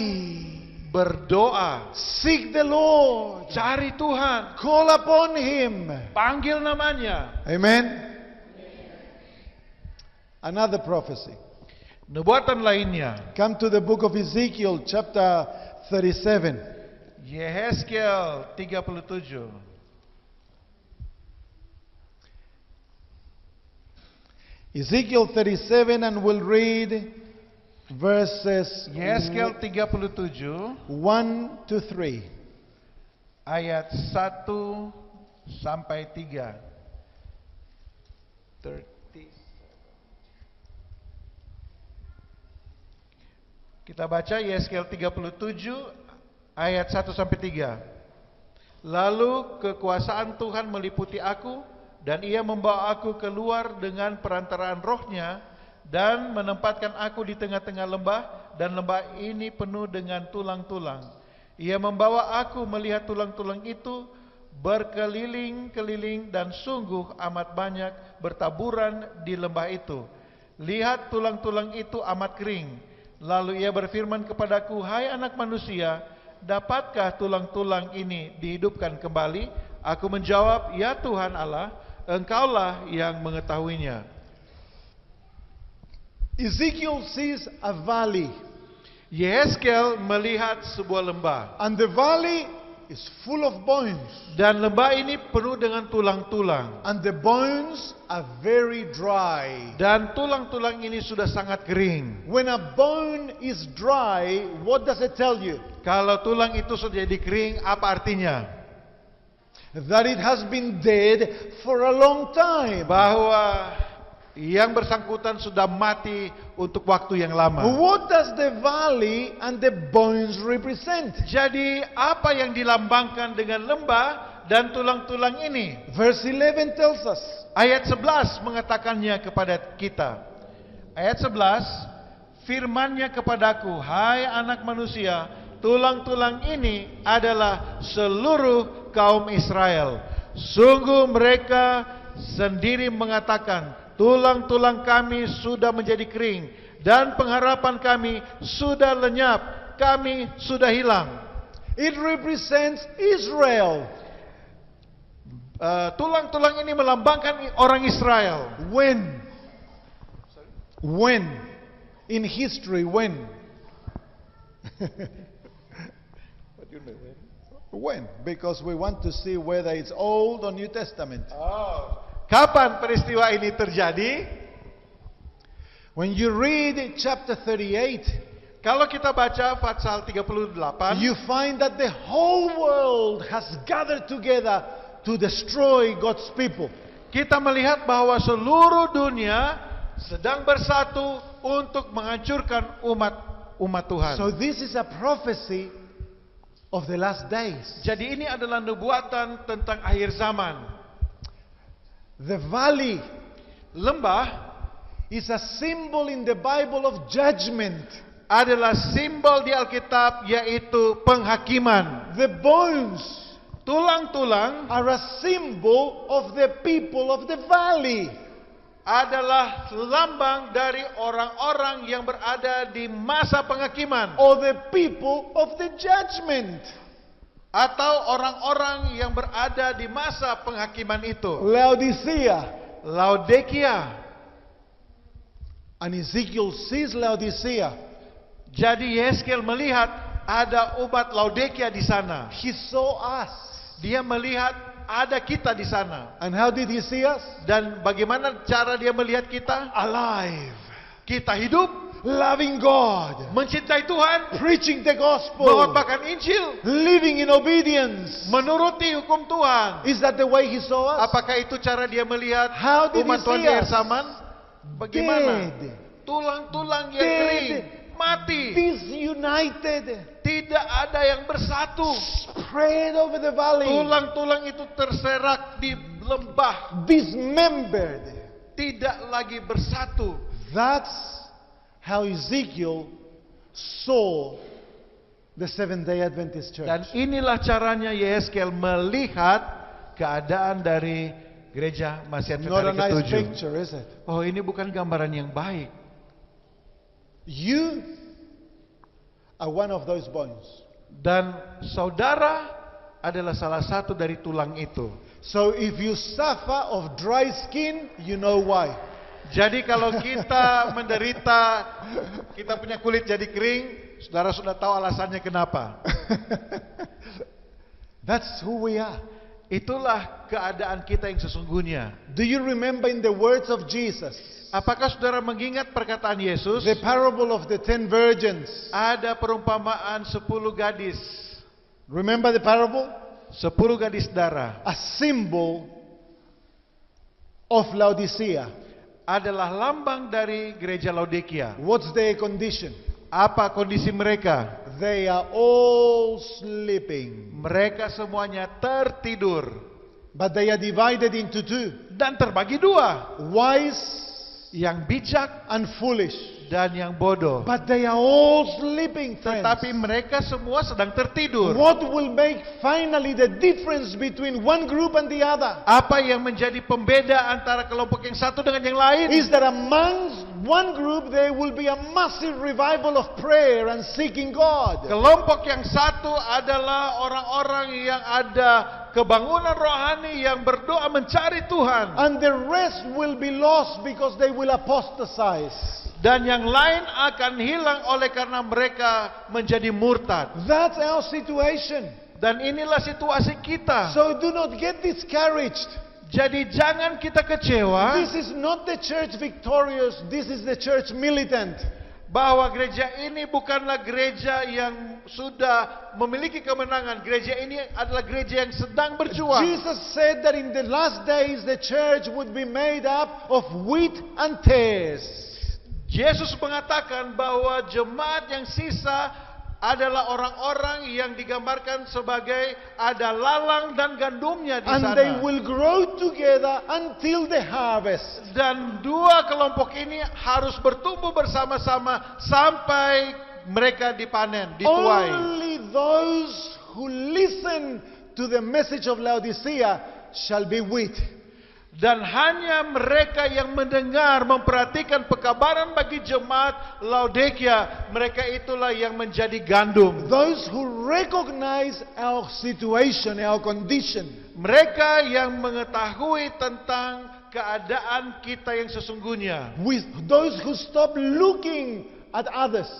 Berdoa. Seek the Lord. Cari Tuhan. Call upon Him. Panggil namanya. Amen. Another prophecy. Nubuatan lainnya. Come to the book of Ezekiel chapter 37. Yehezkiel 37. Ezekiel 37, and we'll read verses Yehezkiel 37 1 to 3. ayat 1 sampai 3. 30. Kita baca Yehezkiel 37 ayat 1 sampai 3. Lalu kekuasaan Tuhan meliputi aku, dan Ia membawa aku keluar dengan perantaraan rohnya, dan menempatkan aku di tengah-tengah lembah, dan lembah ini penuh dengan tulang-tulang. Ia membawa aku melihat tulang-tulang itu berkeliling-keliling, dan sungguh amat banyak bertaburan di lembah itu. Lihat, tulang-tulang itu amat kering. Lalu Ia berfirman kepadaku, hai anak manusia, dapatkah tulang-tulang ini dihidupkan kembali? Aku menjawab, ya Tuhan Allah, Engkaulah yang mengetahuinya. Ezekiel sees a valley, Yehezkiel melihat sebuah lembah, and the valley is full of bones, dan lembah ini penuh dengan tulang-tulang, and the bones are very dry. dan tulang-tulang ini sudah sangat kering. When a bone is dry, what does it tell you? Kalau tulang itu sudah jadi kering, apa artinya? That it has been dead for a long time. Bahwa yang bersangkutan sudah mati untuk waktu yang lama. What does the valley and the bones represent? Jadi apa yang dilambangkan dengan lembah dan tulang-tulang ini? Verse 11 tells us, Ayat 11 mengatakannya kepada kita. Ayat 11, firman-Nya kepadaku, hai anak manusia, tulang-tulang ini adalah seluruh kaum Israel. Sungguh mereka sendiri mengatakan, tulang-tulang kami sudah menjadi kering, dan pengharapan kami sudah lenyap, kami sudah hilang. It represents Israel. Tulang-tulang ini melambangkan orang Israel. When? In history, when? What do you mean? When? Because we want to see whether it's Old or New Testament. Kapan peristiwa ini terjadi? When you read chapter 38, Kalau kita baca Fatsal 38, you find that the whole world has gathered together to destroy God's people. kita melihat bahwa seluruh dunia sedang bersatu untuk menghancurkan umat Tuhan. So this is a prophecy of the last days. Jadi ini adalah nubuatan tentang akhir zaman. The valley Lembah is a symbol in the Bible of judgment. adalah simbol di Alkitab, yaitu penghakiman. The bones Tulang-tulang are a symbol of the people of the valley. adalah lambang dari orang-orang yang berada di masa penghakiman, Or the people of the judgment. atau orang-orang yang berada di masa penghakiman itu. Laodicea. Laodikia. And Ezekiel sees Laodicea. Jadi Yeskel melihat ada umat Laodikia di sana. He saw us. Dia melihat ada kita di sana. And how did he see us? Dan bagaimana cara dia melihat kita? Alive. Kita hidup, Loving God. mencintai Tuhan, Preaching the gospel. mengutamakan Injil, Living in obedience. menuruti hukum Tuhan. Is that the way he saw us? Apakah itu cara dia melihat How did umat he Tuhan see di akhir us? zaman? Bagaimana? Dead. Tulang-tulang yang Dead. kering, mati. Disunited. Tidak ada yang bersatu. Spread over the valley. Tulang-tulang itu terserak di lembah, Dismembered. tidak lagi bersatu. That's how Ezekiel saw the Seventh-day Adventist Church. Dan inilah caranya Yeskel melihat keadaan dari gereja Masih Not a Advent nice ke-7. picture, is it? Oh, ini bukan gambaran yang baik. You are one of those bones. Dan saudara adalah salah satu dari tulang itu. So if you suffer of dry skin, you know why. Jadi kalau kita menderita, kita punya kulit jadi kering, saudara sudah tahu alasannya kenapa. That's who we are. Itulah keadaan kita yang sesungguhnya. Do you remember in the words of Jesus, Apakah saudara mengingat perkataan Yesus? the parable of the 10 virgins? Ada perumpamaan 10 gadis. Remember the parable? 10 gadis darah A symbol of Laodicea. adalah lambang dari gereja Laodikia. What's their condition? Apa kondisi mereka? They are all sleeping. Mereka semuanya tertidur But they are divided into two. dan terbagi dua, Wise yang bijak and foolish. dan yang bodoh. But they are all sleeping, friends. Tetapi mereka semua sedang tertidur. What will make finally the difference between one group and the other? Apa yang menjadi pembeda antara kelompok yang satu dengan yang lain? Is that amongst one group there will be a massive revival of prayer and seeking God. Kelompok yang satu adalah orang-orang yang ada kebangunan rohani yang berdoa mencari Tuhan. And the rest will be lost because they will apostatize. Dan yang lain akan hilang oleh karena mereka menjadi murtad. That's our situation. Dan inilah situasi kita. So do not get discouraged. Jadi jangan kita kecewa This is not the church victorious, this is the church militant. bahwa gereja ini bukanlah gereja yang sudah memiliki kemenangan. Gereja ini adalah gereja yang sedang berjuang. Jesus said that in the last days the church would be made up of wheat and tares. Yesus mengatakan bahwa jemaat yang sisa adalah orang-orang yang digambarkan sebagai ada lalang dan gandumnya di And they sana. will grow together until the harvest. Dan dua kelompok ini harus bertumbuh bersama-sama sampai mereka dipanen, dituai. Only those who listen to the message of Laodicea shall be wheat. Dan hanya mereka yang mendengar, memperhatikan pekabaran bagi jemaat Laodikia, mereka itulah yang menjadi gandum. Those who recognize our situation, our condition. Mereka yang mengetahui tentang keadaan kita yang sesungguhnya. With those who stop looking at others.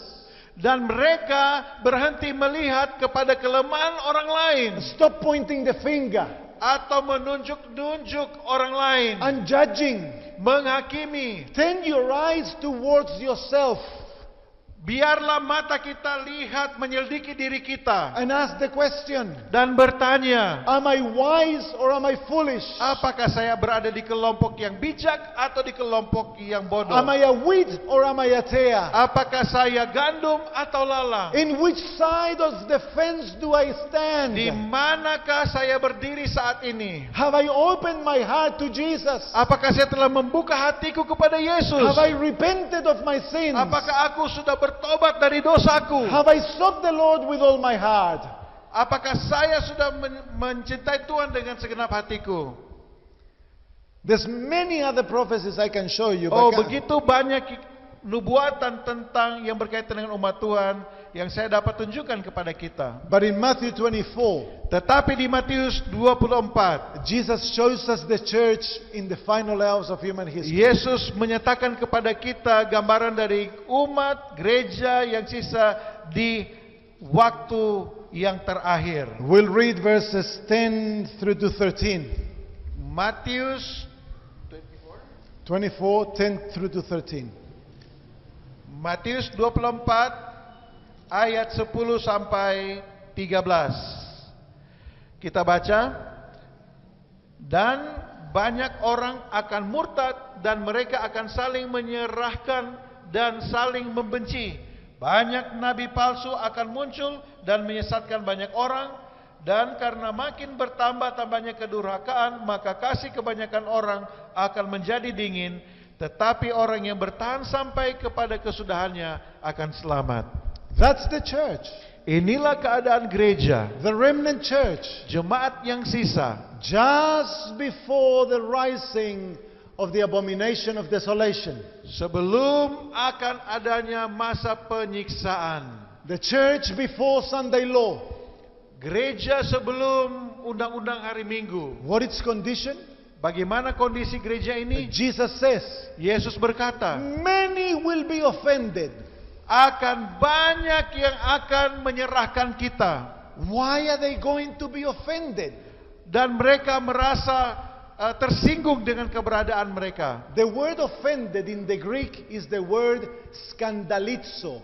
Dan mereka berhenti melihat kepada kelemahan orang lain. Stop pointing the finger. Atau menunjuk-nunjuk orang lain. And judging. Menghakimi. Turn your eyes towards yourself. Biarlah mata kita lihat menyelidiki diri kita. And ask the question. Dan bertanya. Am I wise or am I foolish? Apakah saya berada di kelompok yang bijak atau di kelompok yang bodoh? Am I a wheat or am I a tare? Apakah saya gandum atau lalang? In which side of the fence do I stand? Di manakah saya berdiri saat ini? Have I opened my heart to Jesus? Apakah saya telah membuka hatiku kepada Yesus? Have I repented of my sins? Apakah aku sudah bertobat dari dosaku? Have I sought the Lord with all my heart? Apakah saya sudah mencintai Tuhan dengan segenap hatiku? There's many other prophecies I can show you. Oh, but begitu banyak nubuatan tentang yang berkaitan dengan umat Tuhan yang saya dapat tunjukkan kepada kita. But in Matthew 24, Tetapi di Matius 24, Jesus shows us the church in the final hours of human history. Yesus menyatakan kepada kita gambaran dari umat gereja yang sisa di waktu yang terakhir. We'll read verses 10 through to 13. Matius 24, 10 through to 13. Matius 24 ayat 10 sampai 13. Kita baca. Dan banyak orang akan murtad dan mereka akan saling menyerahkan dan saling membenci. Banyak nabi palsu akan muncul dan menyesatkan banyak orang. Dan karena makin bertambah-tambahnya kedurhakaan, maka kasih kebanyakan orang akan menjadi dingin. Tetapi orang yang bertahan sampai kepada kesudahannya akan selamat. That's the church. Inilah keadaan gereja, The remnant church. jemaat yang sisa. Just before the rising of the abomination of desolation. Sebelum akan adanya masa penyiksaan. The church before Sunday law. Gereja sebelum undang-undang hari Minggu. What its condition? Bagaimana kondisi gereja ini? Jesus says, Yesus berkata, many will be offended. akan banyak yang akan menyerahkan kita. Why are they going to be offended? Dan mereka merasa tersinggung dengan keberadaan mereka. The word offended in the Greek is the word skandalizo.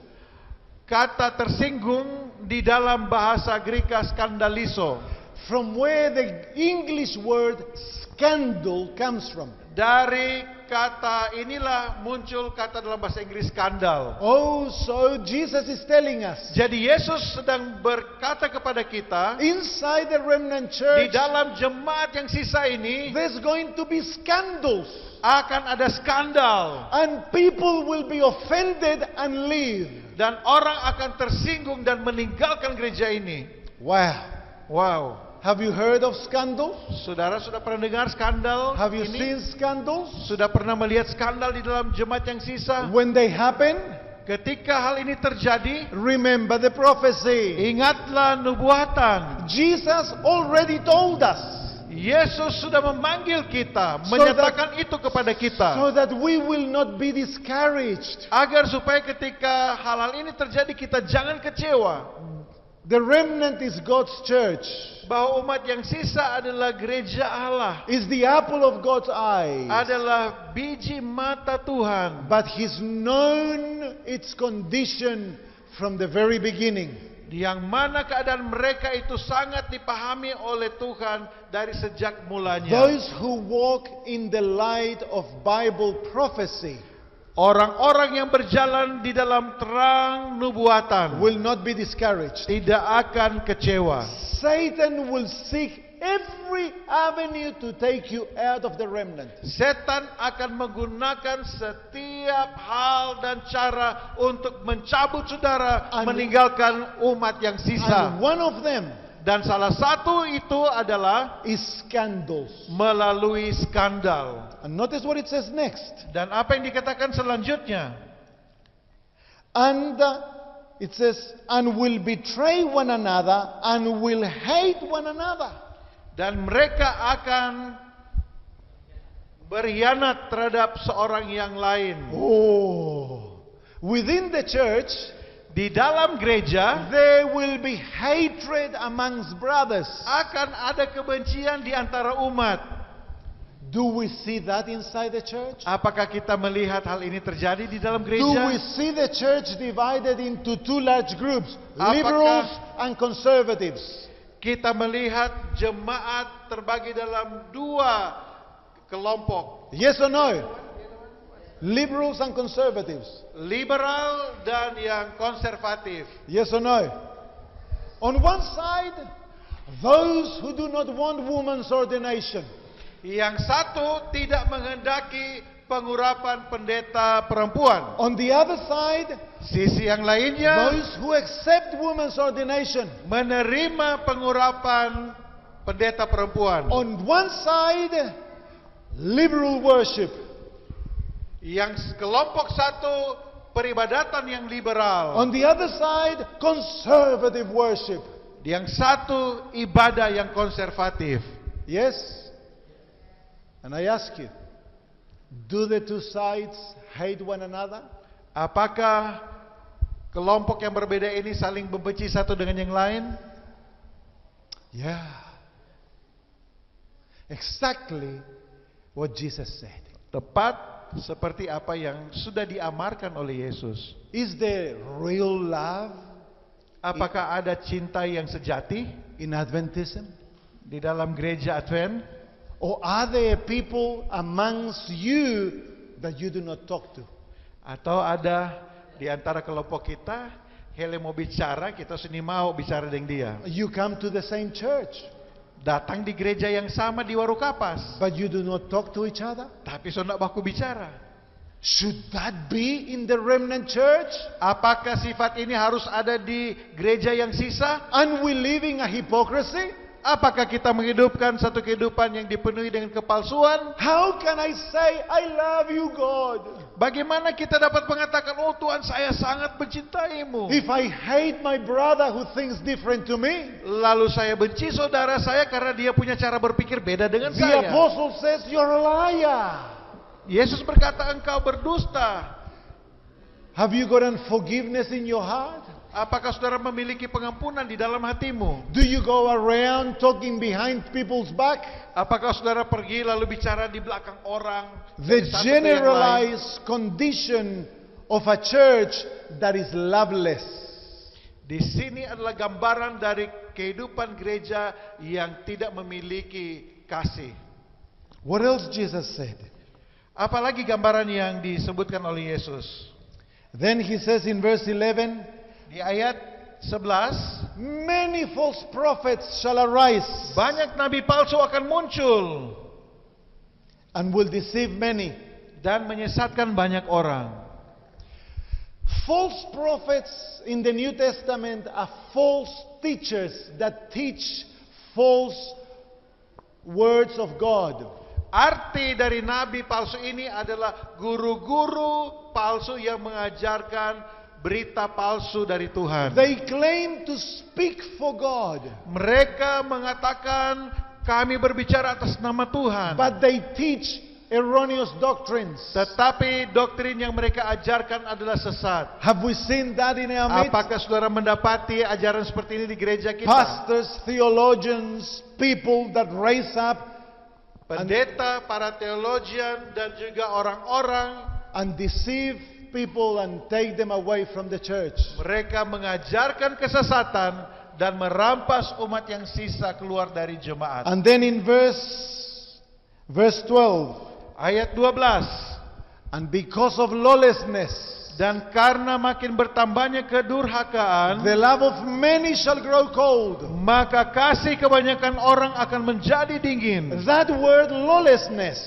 Kata tersinggung di dalam bahasa Greka skandalizo. From where the English word scandal comes from. Dari kata inilah muncul kata dalam bahasa Inggris skandal. Oh, so Jesus is telling us, Jadi Yesus sedang berkata kepada kita, inside the remnant di church, dalam jemaat yang sisa ini there's going to be scandals. akan ada skandal. And people will be offended and leave. Dan orang akan tersinggung dan meninggalkan gereja ini. Wow. Wow. Have you heard of scandals? Saudara sudah pernah dengar skandal Have you ini? seen scandals? Sudah pernah melihat skandal di dalam jemaat yang sisa? When they happen, Ketika hal ini terjadi, remember the prophecy. ingatlah nubuatan. Jesus already told us Yesus sudah memanggil kita, So menyatakan itu kepada kita. so that we will not be discouraged. Agar supaya ketika hal-hal ini terjadi kita jangan kecewa. The remnant is God's church. Bahwa umat yang sisa adalah gereja Allah. Is the apple of God's eye. Adalah biji mata Tuhan. But He's known its condition from the very beginning. Yang mana keadaan mereka itu sangat dipahami oleh Tuhan dari sejak mulanya. Those who walk in the light of Bible prophecy Orang-orang yang berjalan di dalam terang nubuatan will not be discouraged. tidak akan kecewa. Satan will seek every avenue to take you out of the remnant. Setan akan menggunakan setiap hal dan cara untuk mencabut saudara And- meninggalkan umat yang sisa. And one of them Dan salah satu itu adalah is scandals. melalui skandal. And notice what it says next. Dan apa yang dikatakan selanjutnya? And it says, and will betray one another and will hate one another. Dan mereka akan berkhianat terhadap seorang yang lain. Oh, within the church, Di dalam gereja there will be hatred amongst brothers. akan ada kebencian di antara umat. Do we see that inside the church? Apakah kita melihat hal ini terjadi di dalam Do we gereja? see the church divided into two large groups, Apakah- liberals and conservatives? Kita melihat jemaat terbagi dalam dua kelompok, Yes or no? Liberals and conservatives. liberal dan yang konservatif. Yes or no? On one side, those who do not want women's ordination. Yang satu tidak menghendaki pengurapan pendeta perempuan. On the other side, Sisi yang lainnya those who accept women's ordination. menerima pengurapan pendeta perempuan. On one side, liberal worship. Yang kelompok satu peribadatan yang liberal. On the other side, conservative worship. Yang satu ibadah yang konservatif. Yes? And I ask you, do the two sides hate one another? Apakah kelompok yang berbeda ini saling membenci satu dengan yang lain? Yeah. Exactly what Jesus said. Tepat seperti apa yang sudah diamarkan oleh Yesus. Is there real love Apakah ada cinta yang sejati in Adventism? di dalam gereja Advent? Or are there people amongst you that you do not talk to? Atau ada di antara kelompok kita, Hele mau bicara, kita sini mau bicara dengan dia. You come to the same church, Datang di gereja yang sama di Warukapas, but you do not talk to each other? tapi sondak baku bicara. Should that be in the remnant church? Apakah sifat ini harus ada di gereja yang sisa? And we living a hypocrisy? Apakah kita menghidupkan satu kehidupan yang dipenuhi dengan kepalsuan? How can I say, I love you, God, Bagaimana kita dapat mengatakan, oh Tuhan saya sangat mencintaimu, if I hate my brother who thinks different to me? lalu saya benci saudara saya karena dia punya cara berpikir beda dengan The saya? apostle says, you're a liar. Yesus berkata engkau berdusta. Have you gotten forgiveness in your heart? Apakah saudara memiliki pengampunan di dalam hatimu? Do you go around talking behind people's back? Apakah saudara pergi lalu bicara di belakang orang? The dari satu ke yang lain? generalized condition of a church that is loveless. Di sini adalah gambaran dari kehidupan gereja yang tidak memiliki kasih. What else Jesus said? Apalagi gambaran yang disebutkan oleh Yesus. Then he says in verse 11, Di ayat 11, many false prophets shall arise banyak nabi palsu akan muncul and will deceive many. dan menyesatkan banyak orang. False prophets in the New Testament are false teachers that teach false words of God. Arti dari nabi palsu ini adalah guru-guru palsu yang mengajarkan berita palsu dari Tuhan. They claim to speak for God, Mereka mengatakan kami berbicara atas nama Tuhan, but they teach erroneous doctrines. tetapi doktrin yang mereka ajarkan adalah sesat. Have we seen that in our midst? Apakah saudara mendapati ajaran seperti ini di gereja kita? Pastors, theologians, people that raise up Pendeta, para teologian dan juga orang-orang, and deceive people and take them away from the church. mereka mengajarkan kesesatan dan merampas umat yang sisa keluar dari jemaat. And then in verse 12, Ayat 12, and because of lawlessness, dan karena makin bertambahnya kedurhakaan, the love of many shall grow cold. maka kasih kebanyakan orang akan menjadi dingin. That word lawlessness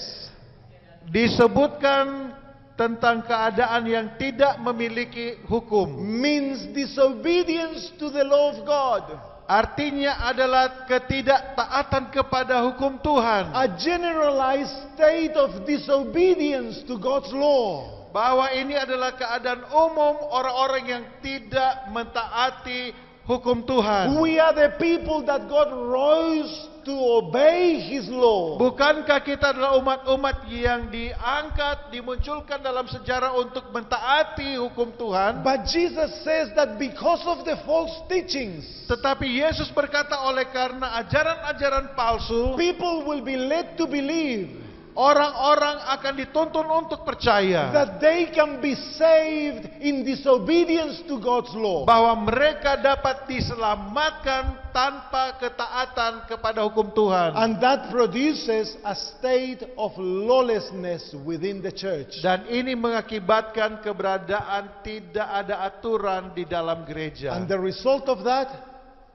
Disebutkan tentang keadaan yang tidak memiliki hukum. means disobedience to the law of God. Artinya adalah ketidaktaatan kepada hukum Tuhan. A generalized state of disobedience to God's law. Bahwa ini adalah keadaan umum orang-orang yang tidak mentaati hukum Tuhan. We are the people that God rose to obey His law. Bukankah kita adalah umat-umat yang diangkat, dimunculkan dalam sejarah untuk mentaati hukum Tuhan? But Jesus says that because of the false teachings, Tetapi Yesus berkata oleh karena ajaran-ajaran palsu, people will be led to believe orang-orang akan dituntun untuk percaya that they can be saved in disobedience to God's law. bahwa mereka dapat diselamatkan tanpa ketaatan kepada hukum Tuhan. And that produces a state of lawlessness within the church. Dan ini mengakibatkan keberadaan tidak ada aturan di dalam gereja. And the result of that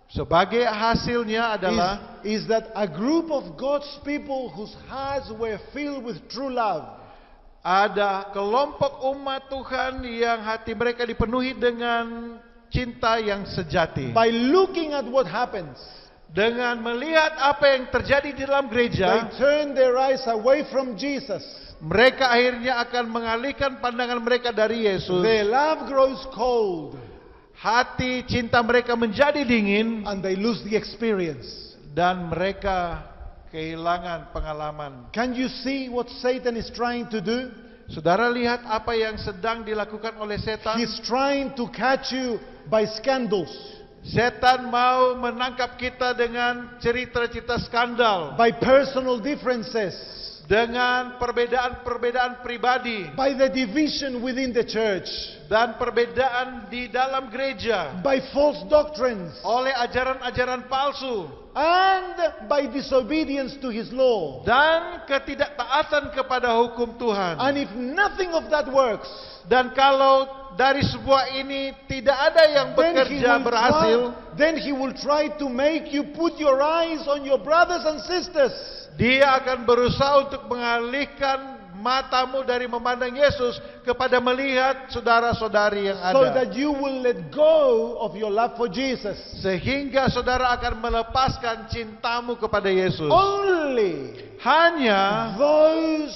Sebagai hasilnya adalah is that a group of God's people whose hearts were filled with true love ada kelompok umat Tuhan yang hati mereka dipenuhi dengan cinta yang sejati. by looking at what happens, Dengan melihat apa yang terjadi di dalam they gereja, turn their eyes away from Jesus. mereka akhirnya akan mengalihkan pandangan mereka dari Yesus. Their love grows cold Hati cinta mereka menjadi dingin and they lose the experience. dan mereka kehilangan pengalaman. Can you see what Satan is trying to do? Saudara lihat apa yang sedang dilakukan oleh setan? He's trying to catch you by scandals, Setan mau menangkap kita dengan cerita-cerita skandal, by personal differences, dengan perbedaan-perbedaan pribadi, by the division within the church, dan perbedaan di dalam gereja, by false doctrines, oleh ajaran-ajaran palsu, and by disobedience to His law. dan ketidaktaatan kepada hukum Tuhan. And if nothing of that works, Dan kalau dari sebuah ini tidak ada yang bekerja berhasil, then he will try to make you put your eyes on your brothers and sisters, dia akan berusaha untuk mengalihkan matamu dari memandang Yesus kepada melihat saudara-saudari yang so ada. that you will let go of your love for Jesus. Sehingga saudara akan melepaskan cintamu kepada Yesus. Only Hanya those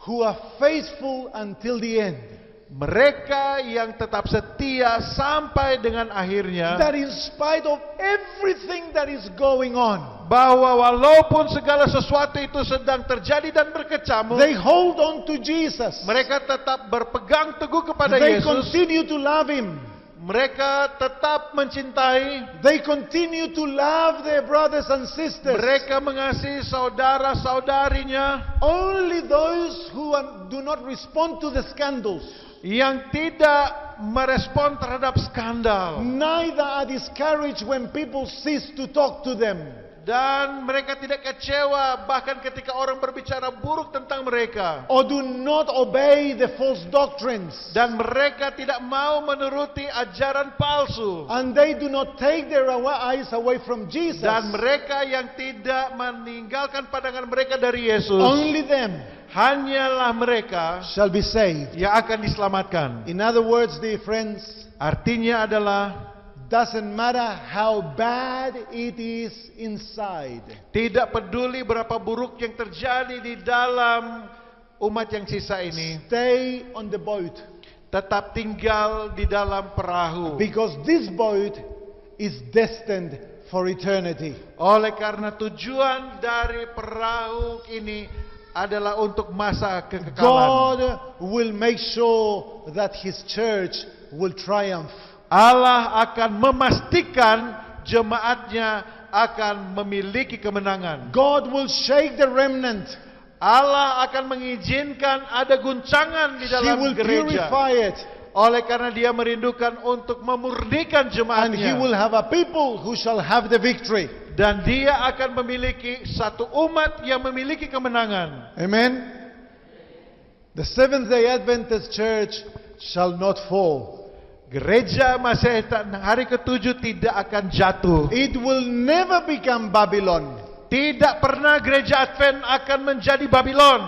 who are faithful until the end, mereka yang tetap setia sampai dengan akhirnya, that in spite of everything that is going on, bahwa walaupun segala sesuatu itu sedang terjadi dan berkecamuk, they hold on to Jesus. mereka tetap berpegang teguh kepada They Yesus. continue to love Him. Mereka tetap mencintai. They continue to love their brothers and sisters. Mereka mengasihi saudara-saudarinya. Only those who do not respond to the scandals, Yang tidak merespon terhadap skandal. neither are discouraged when people cease to talk to them, Dan mereka tidak kecewa bahkan ketika orang berbicara buruk tentang mereka. or do not obey the false doctrines, Dan mereka tidak mau menuruti ajaran palsu. and they do not take their eyes away from Jesus. Dan mereka yang tidak meninggalkan pandangan mereka dari Yesus. Only them Hanyalah mereka shall be saved. yang akan diselamatkan. In other words, dear friends, Artinya adalah doesn't matter how bad it is inside. tidak peduli berapa buruk yang terjadi di dalam umat yang sisa ini, Stay on the boat, tetap tinggal di dalam perahu. because this boat is destined for eternity. Oleh karena tujuan dari perahu ini adalah untuk masa kekekalan. God will make sure that His church will triumph. Allah akan memastikan jemaatnya akan memiliki kemenangan. God will shake the remnant. Allah akan mengizinkan ada guncangan di He dalam will gereja. purify it. Oleh karena dia merindukan untuk memurnikan And He jemaatnya. will have a people who shall have the victory. Dan dia akan memiliki satu umat yang memiliki kemenangan. Amen. The Seventh-day Adventist Church shall not fall. Gereja Masehitan hari ke-7 tidak akan jatuh. It will never become Babylon. Tidak pernah gereja Advent akan menjadi Babylon.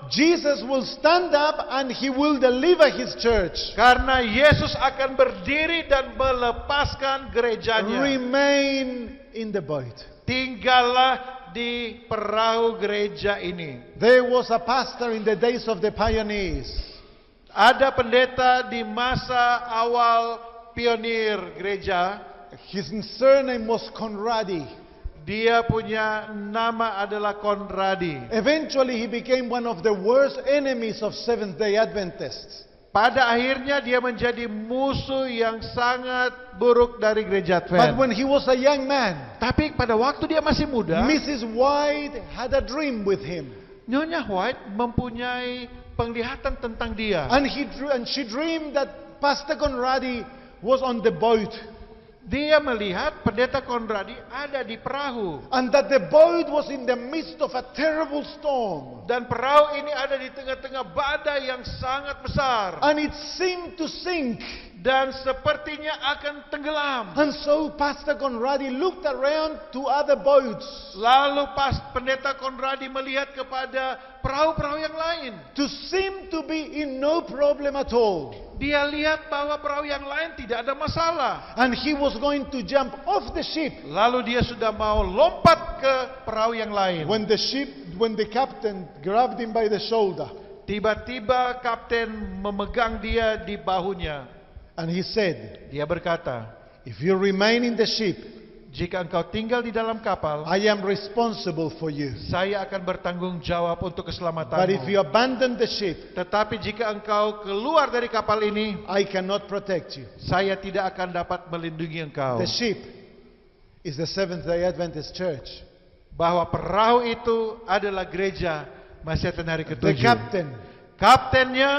Jesus will stand up and he will deliver his church. Karena Yesus akan berdiri dan melepaskan gerejanya. Remain in the boat. Tinggallah di perahu gereja ini. There was a pastor in the days of the pioneers. Ada pendeta di masa awal pionir gereja. His surname was Conradi. Dia punya nama adalah Conradi. Eventually he became one of the worst enemies of Seventh-day Adventists. Pada akhirnya dia menjadi musuh yang sangat buruk dari gereja But Advent. when he was a young man, Tapi pada waktu dia masih muda, Mrs. White had a dream with him. Nyonya White mempunyai penglihatan tentang dia. And she dreamed that Pastor Conradi was on the boat. Dia melihat pendeta Conradi ada di perahu. And that the boat was in the midst of a terrible storm. Dan perahu ini ada di tengah-tengah badai yang sangat besar. And it seemed to sink. Dan sepertinya akan tenggelam. And so Pastor Conradi looked around to other boats. Lalu pendeta Conradi melihat kepada perahu-perahu yang lain. To seem to be in no problem at all. Dia lihat bahwa perahu yang lain tidak ada masalah. And he was going to jump off the ship. Lalu dia sudah mau lompat ke perahu yang lain. When the captain grabbed him by the shoulder. Tiba-tiba kapten memegang dia di bahunya. And he said, Dia berkata, if you remain in the ship, jika engkau tinggal di dalam kapal, I am responsible for you. saya akan bertanggung jawab untuk But if keselamatanmu. you abandon the ship, Tetapi jika engkau keluar dari kapal ini, I cannot protect you. saya tidak akan dapat melindungi engkau. The ship is the Seventh-day Adventist Church. Bahwa perahu itu adalah gereja Masehiatan Hari The ke-7. captain Kaptennya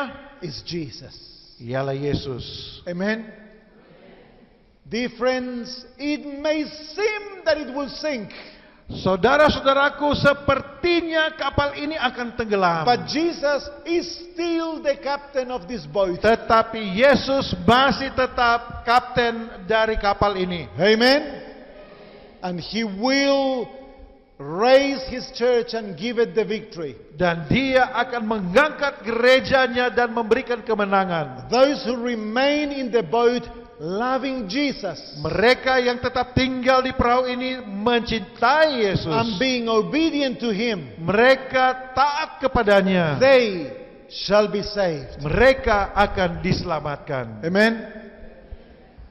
is Jesus. ialah Yesus. Amen. Dear friends, it may seem that it will sink, Saudara-saudaraku, sepertinya kapal ini akan tenggelam. but Jesus is still the captain of this boat. Tetapi Yesus masih tetap kapten dari kapal ini. Amen. And he will raise his church and give it the victory. Dan dia akan mengangkat gerejanya dan memberikan kemenangan. Those who remain in the boat loving Jesus Mereka yang tetap tinggal di perahu ini mencintai Yesus. and being obedient to him, Mereka taat kepadanya. they shall be saved. Mereka akan diselamatkan. Amen.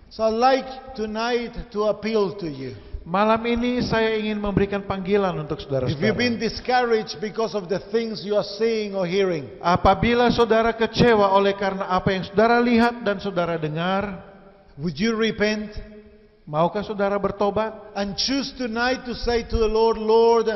So I'd like tonight to appeal to you. Malam ini saya ingin memberikan panggilan untuk If you've been saudara-saudara. discouraged because of the things you are seeing or hearing, Apabila saudara kecewa oleh karena apa yang saudara lihat dan saudara dengar, would you repent maukah saudara bertobat? and choose tonight to say to the Lord, Lord,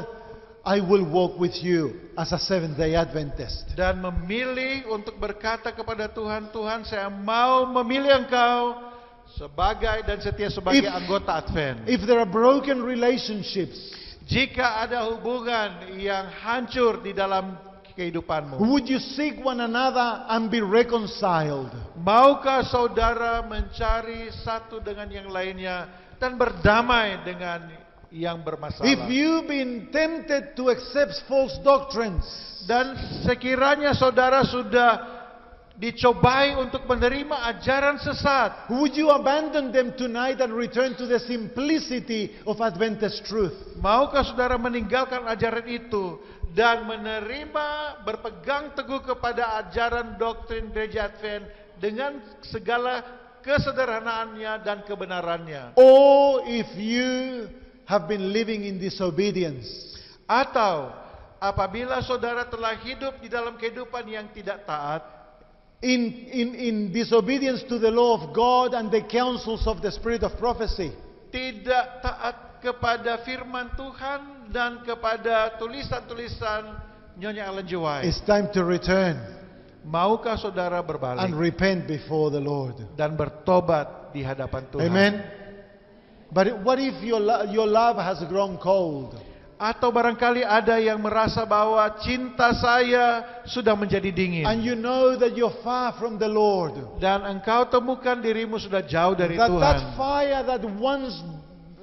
I will walk with you as a Seventh-day Adventist. Dan memilih untuk berkata kepada Tuhan, Tuhan saya mau memilih Engkau sebagai dan setia sebagai If- anggota Advent. If there are broken relationships, Jika ada hubungan yang hancur di dalam kehidupanmu, would you seek one another and be reconciled? maukah saudara mencari satu dengan yang lainnya dan berdamai dengan yang bermasalah? If you've been tempted to accept false doctrines, Dan sekiranya saudara sudah dicobai untuk menerima ajaran sesat, would you abandon them tonight and return to the simplicity of Adventist truth? maukah saudara meninggalkan ajaran itu dan menerima berpegang teguh kepada ajaran doktrin gereja Advent dengan segala kesederhanaannya dan kebenarannya? Or if you have been living in disobedience, Atau apabila saudara telah hidup di dalam kehidupan yang tidak taat, in disobedience to the law of God and the counsels of the spirit of prophecy, tidak taat kepada firman Tuhan dan kepada tulisan-tulisan Nyonya Ellen G. White, it's time to return maukah saudara and berbalik repent before the Lord. dan bertobat di hadapan Tuhan? Amen. But what if your love has grown cold? Atau barangkali ada yang merasa bahwa cinta saya sudah menjadi dingin, And you know that you're far from the Lord. dan engkau temukan dirimu sudah jauh dari That Tuhan. fire that once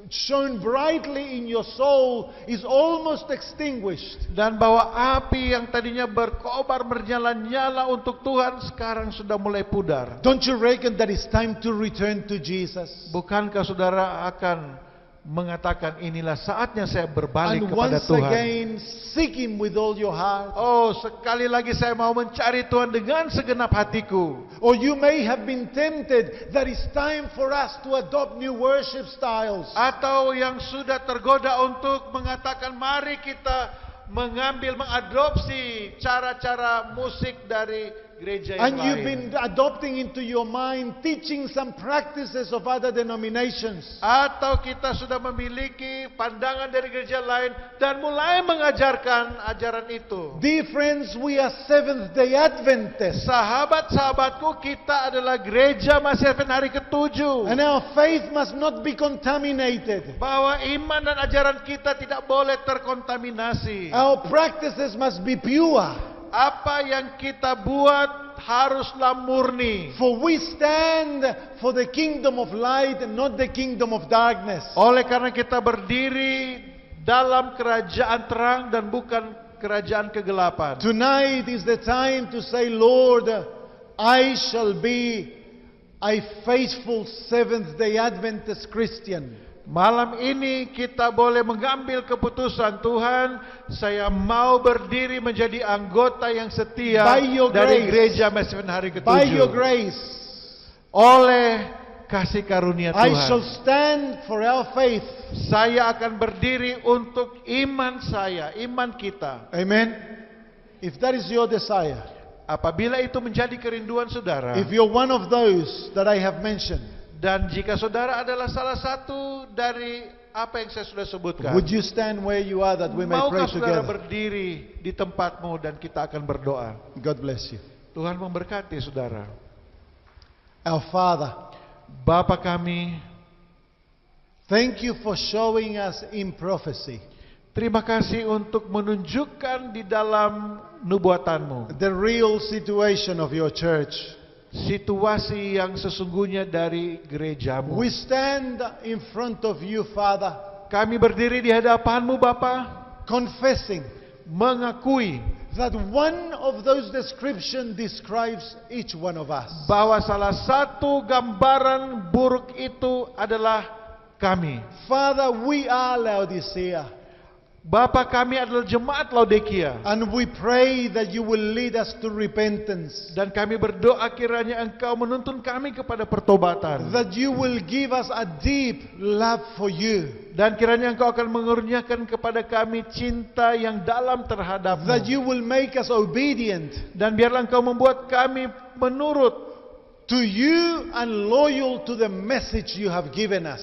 shone brightly in your soul is almost extinguished. Dan bahwa api yang tadinya berkobar menyala-nyala untuk Tuhan sekarang sudah mulai pudar. Don't you reckon that it's time to return to Jesus? Bukankah saudara akan mengatakan inilah saatnya saya berbalik And kepada once Tuhan? again, seek Him with all your heart. Oh, sekali lagi saya mau mencari Tuhan dengan segenap hatiku. Or you may have been tempted that it's time for us to adopt new worship styles. Atau yang sudah tergoda untuk mengatakan mari kita mengadopsi cara-cara musik dari gereja yang And you've lain. been adopting into your mind teaching some practices of other denominations. Atau kita sudah memiliki pandangan dari gereja lain dan mulai mengajarkan ajaran itu. Dear friends, we are Seventh-day Adventists. Sahabat-sahabatku, kita adalah gereja Masih Advent hari ke-7. And our faith must not be contaminated. Bahwa iman dan ajaran kita tidak boleh terkontaminasi. Our practices must be pure. Apa yang kita buat haruslah murni. For we stand for the kingdom of light and not the kingdom of darkness. Oleh karena kita berdiri dalam kerajaan terang dan bukan kerajaan kegelapan. Tonight is the time to say, Lord, I shall be a faithful Seventh-day Adventist Christian. Malam ini kita boleh mengambil keputusan, Tuhan, saya mau berdiri menjadi anggota yang setia By your dari grace. gereja Masih Advent hari ke-7. By your grace, Oleh kasih karunia I shall Tuhan, stand for our faith. saya akan berdiri untuk iman saya, iman kita. Amen. If that is your desire, Apabila itu menjadi kerinduan saudara, if you're one of those that I have mentioned, dan jika saudara adalah salah satu dari apa yang saya sudah sebutkan, would you stand where you are that we may pray maukah saudara together? berdiri di tempatmu dan kita akan berdoa. God bless you. Tuhan memberkati saudara. Our Father, Bapa kami, thank you for showing us in prophecy terima kasih untuk menunjukkan di dalam nubuatanmu the real situation of your church. situasi yang sesungguhnya dari gerejamu. We stand in front of you, Father, Kami berdiri di hadapanmu Bapa, confessing mengakui that one of those descriptions describes each one of us. bahwa salah satu gambaran buruk itu adalah kami. Father, we are Laodicea, Bapa, kami adalah jemaat Laodikia. and we pray that you will lead us to repentance, Dan kami berdoa kiranya Engkau menuntun kami kepada pertobatan. that you will give us a deep love for you, Dan kiranya Engkau akan mengurniakan kepada kami cinta yang dalam terhadap-Mu. that you will make us obedient Dan biarlah Engkau membuat kami menurut to you and loyal to the message you have given us.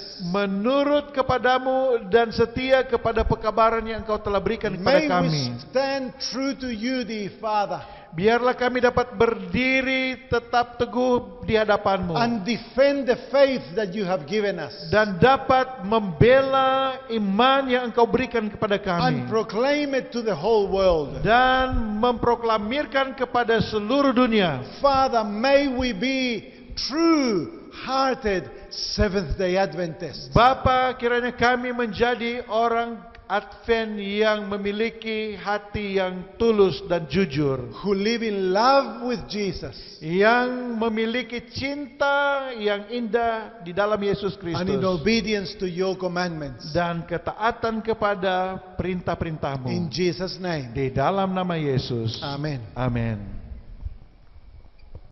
kepadamu dan setia kepada pekabaran yang Engkau telah berikan kepada May kami. we stand true to you, dear Father, Biarlah kami dapat berdiri tetap teguh di hadapan-Mu. and defend the faith that you have given us, Dan dapat membela iman yang Engkau berikan kepada kami. and proclaim it to the whole world. Dan memproklamirkan kepada seluruh dunia. Father, may we be true-hearted Seventh-day Adventists, Bapa, kiranya kami menjadi orang Advent yang memiliki hati yang tulus dan jujur, who live in love with Jesus yang memiliki cinta yang indah di dalam Yesus and in Kristus obedience to your commandments. dan ketaatan kepada perintah-perintah-Mu. In Jesus' name, Di dalam nama Yesus. amen. Amin.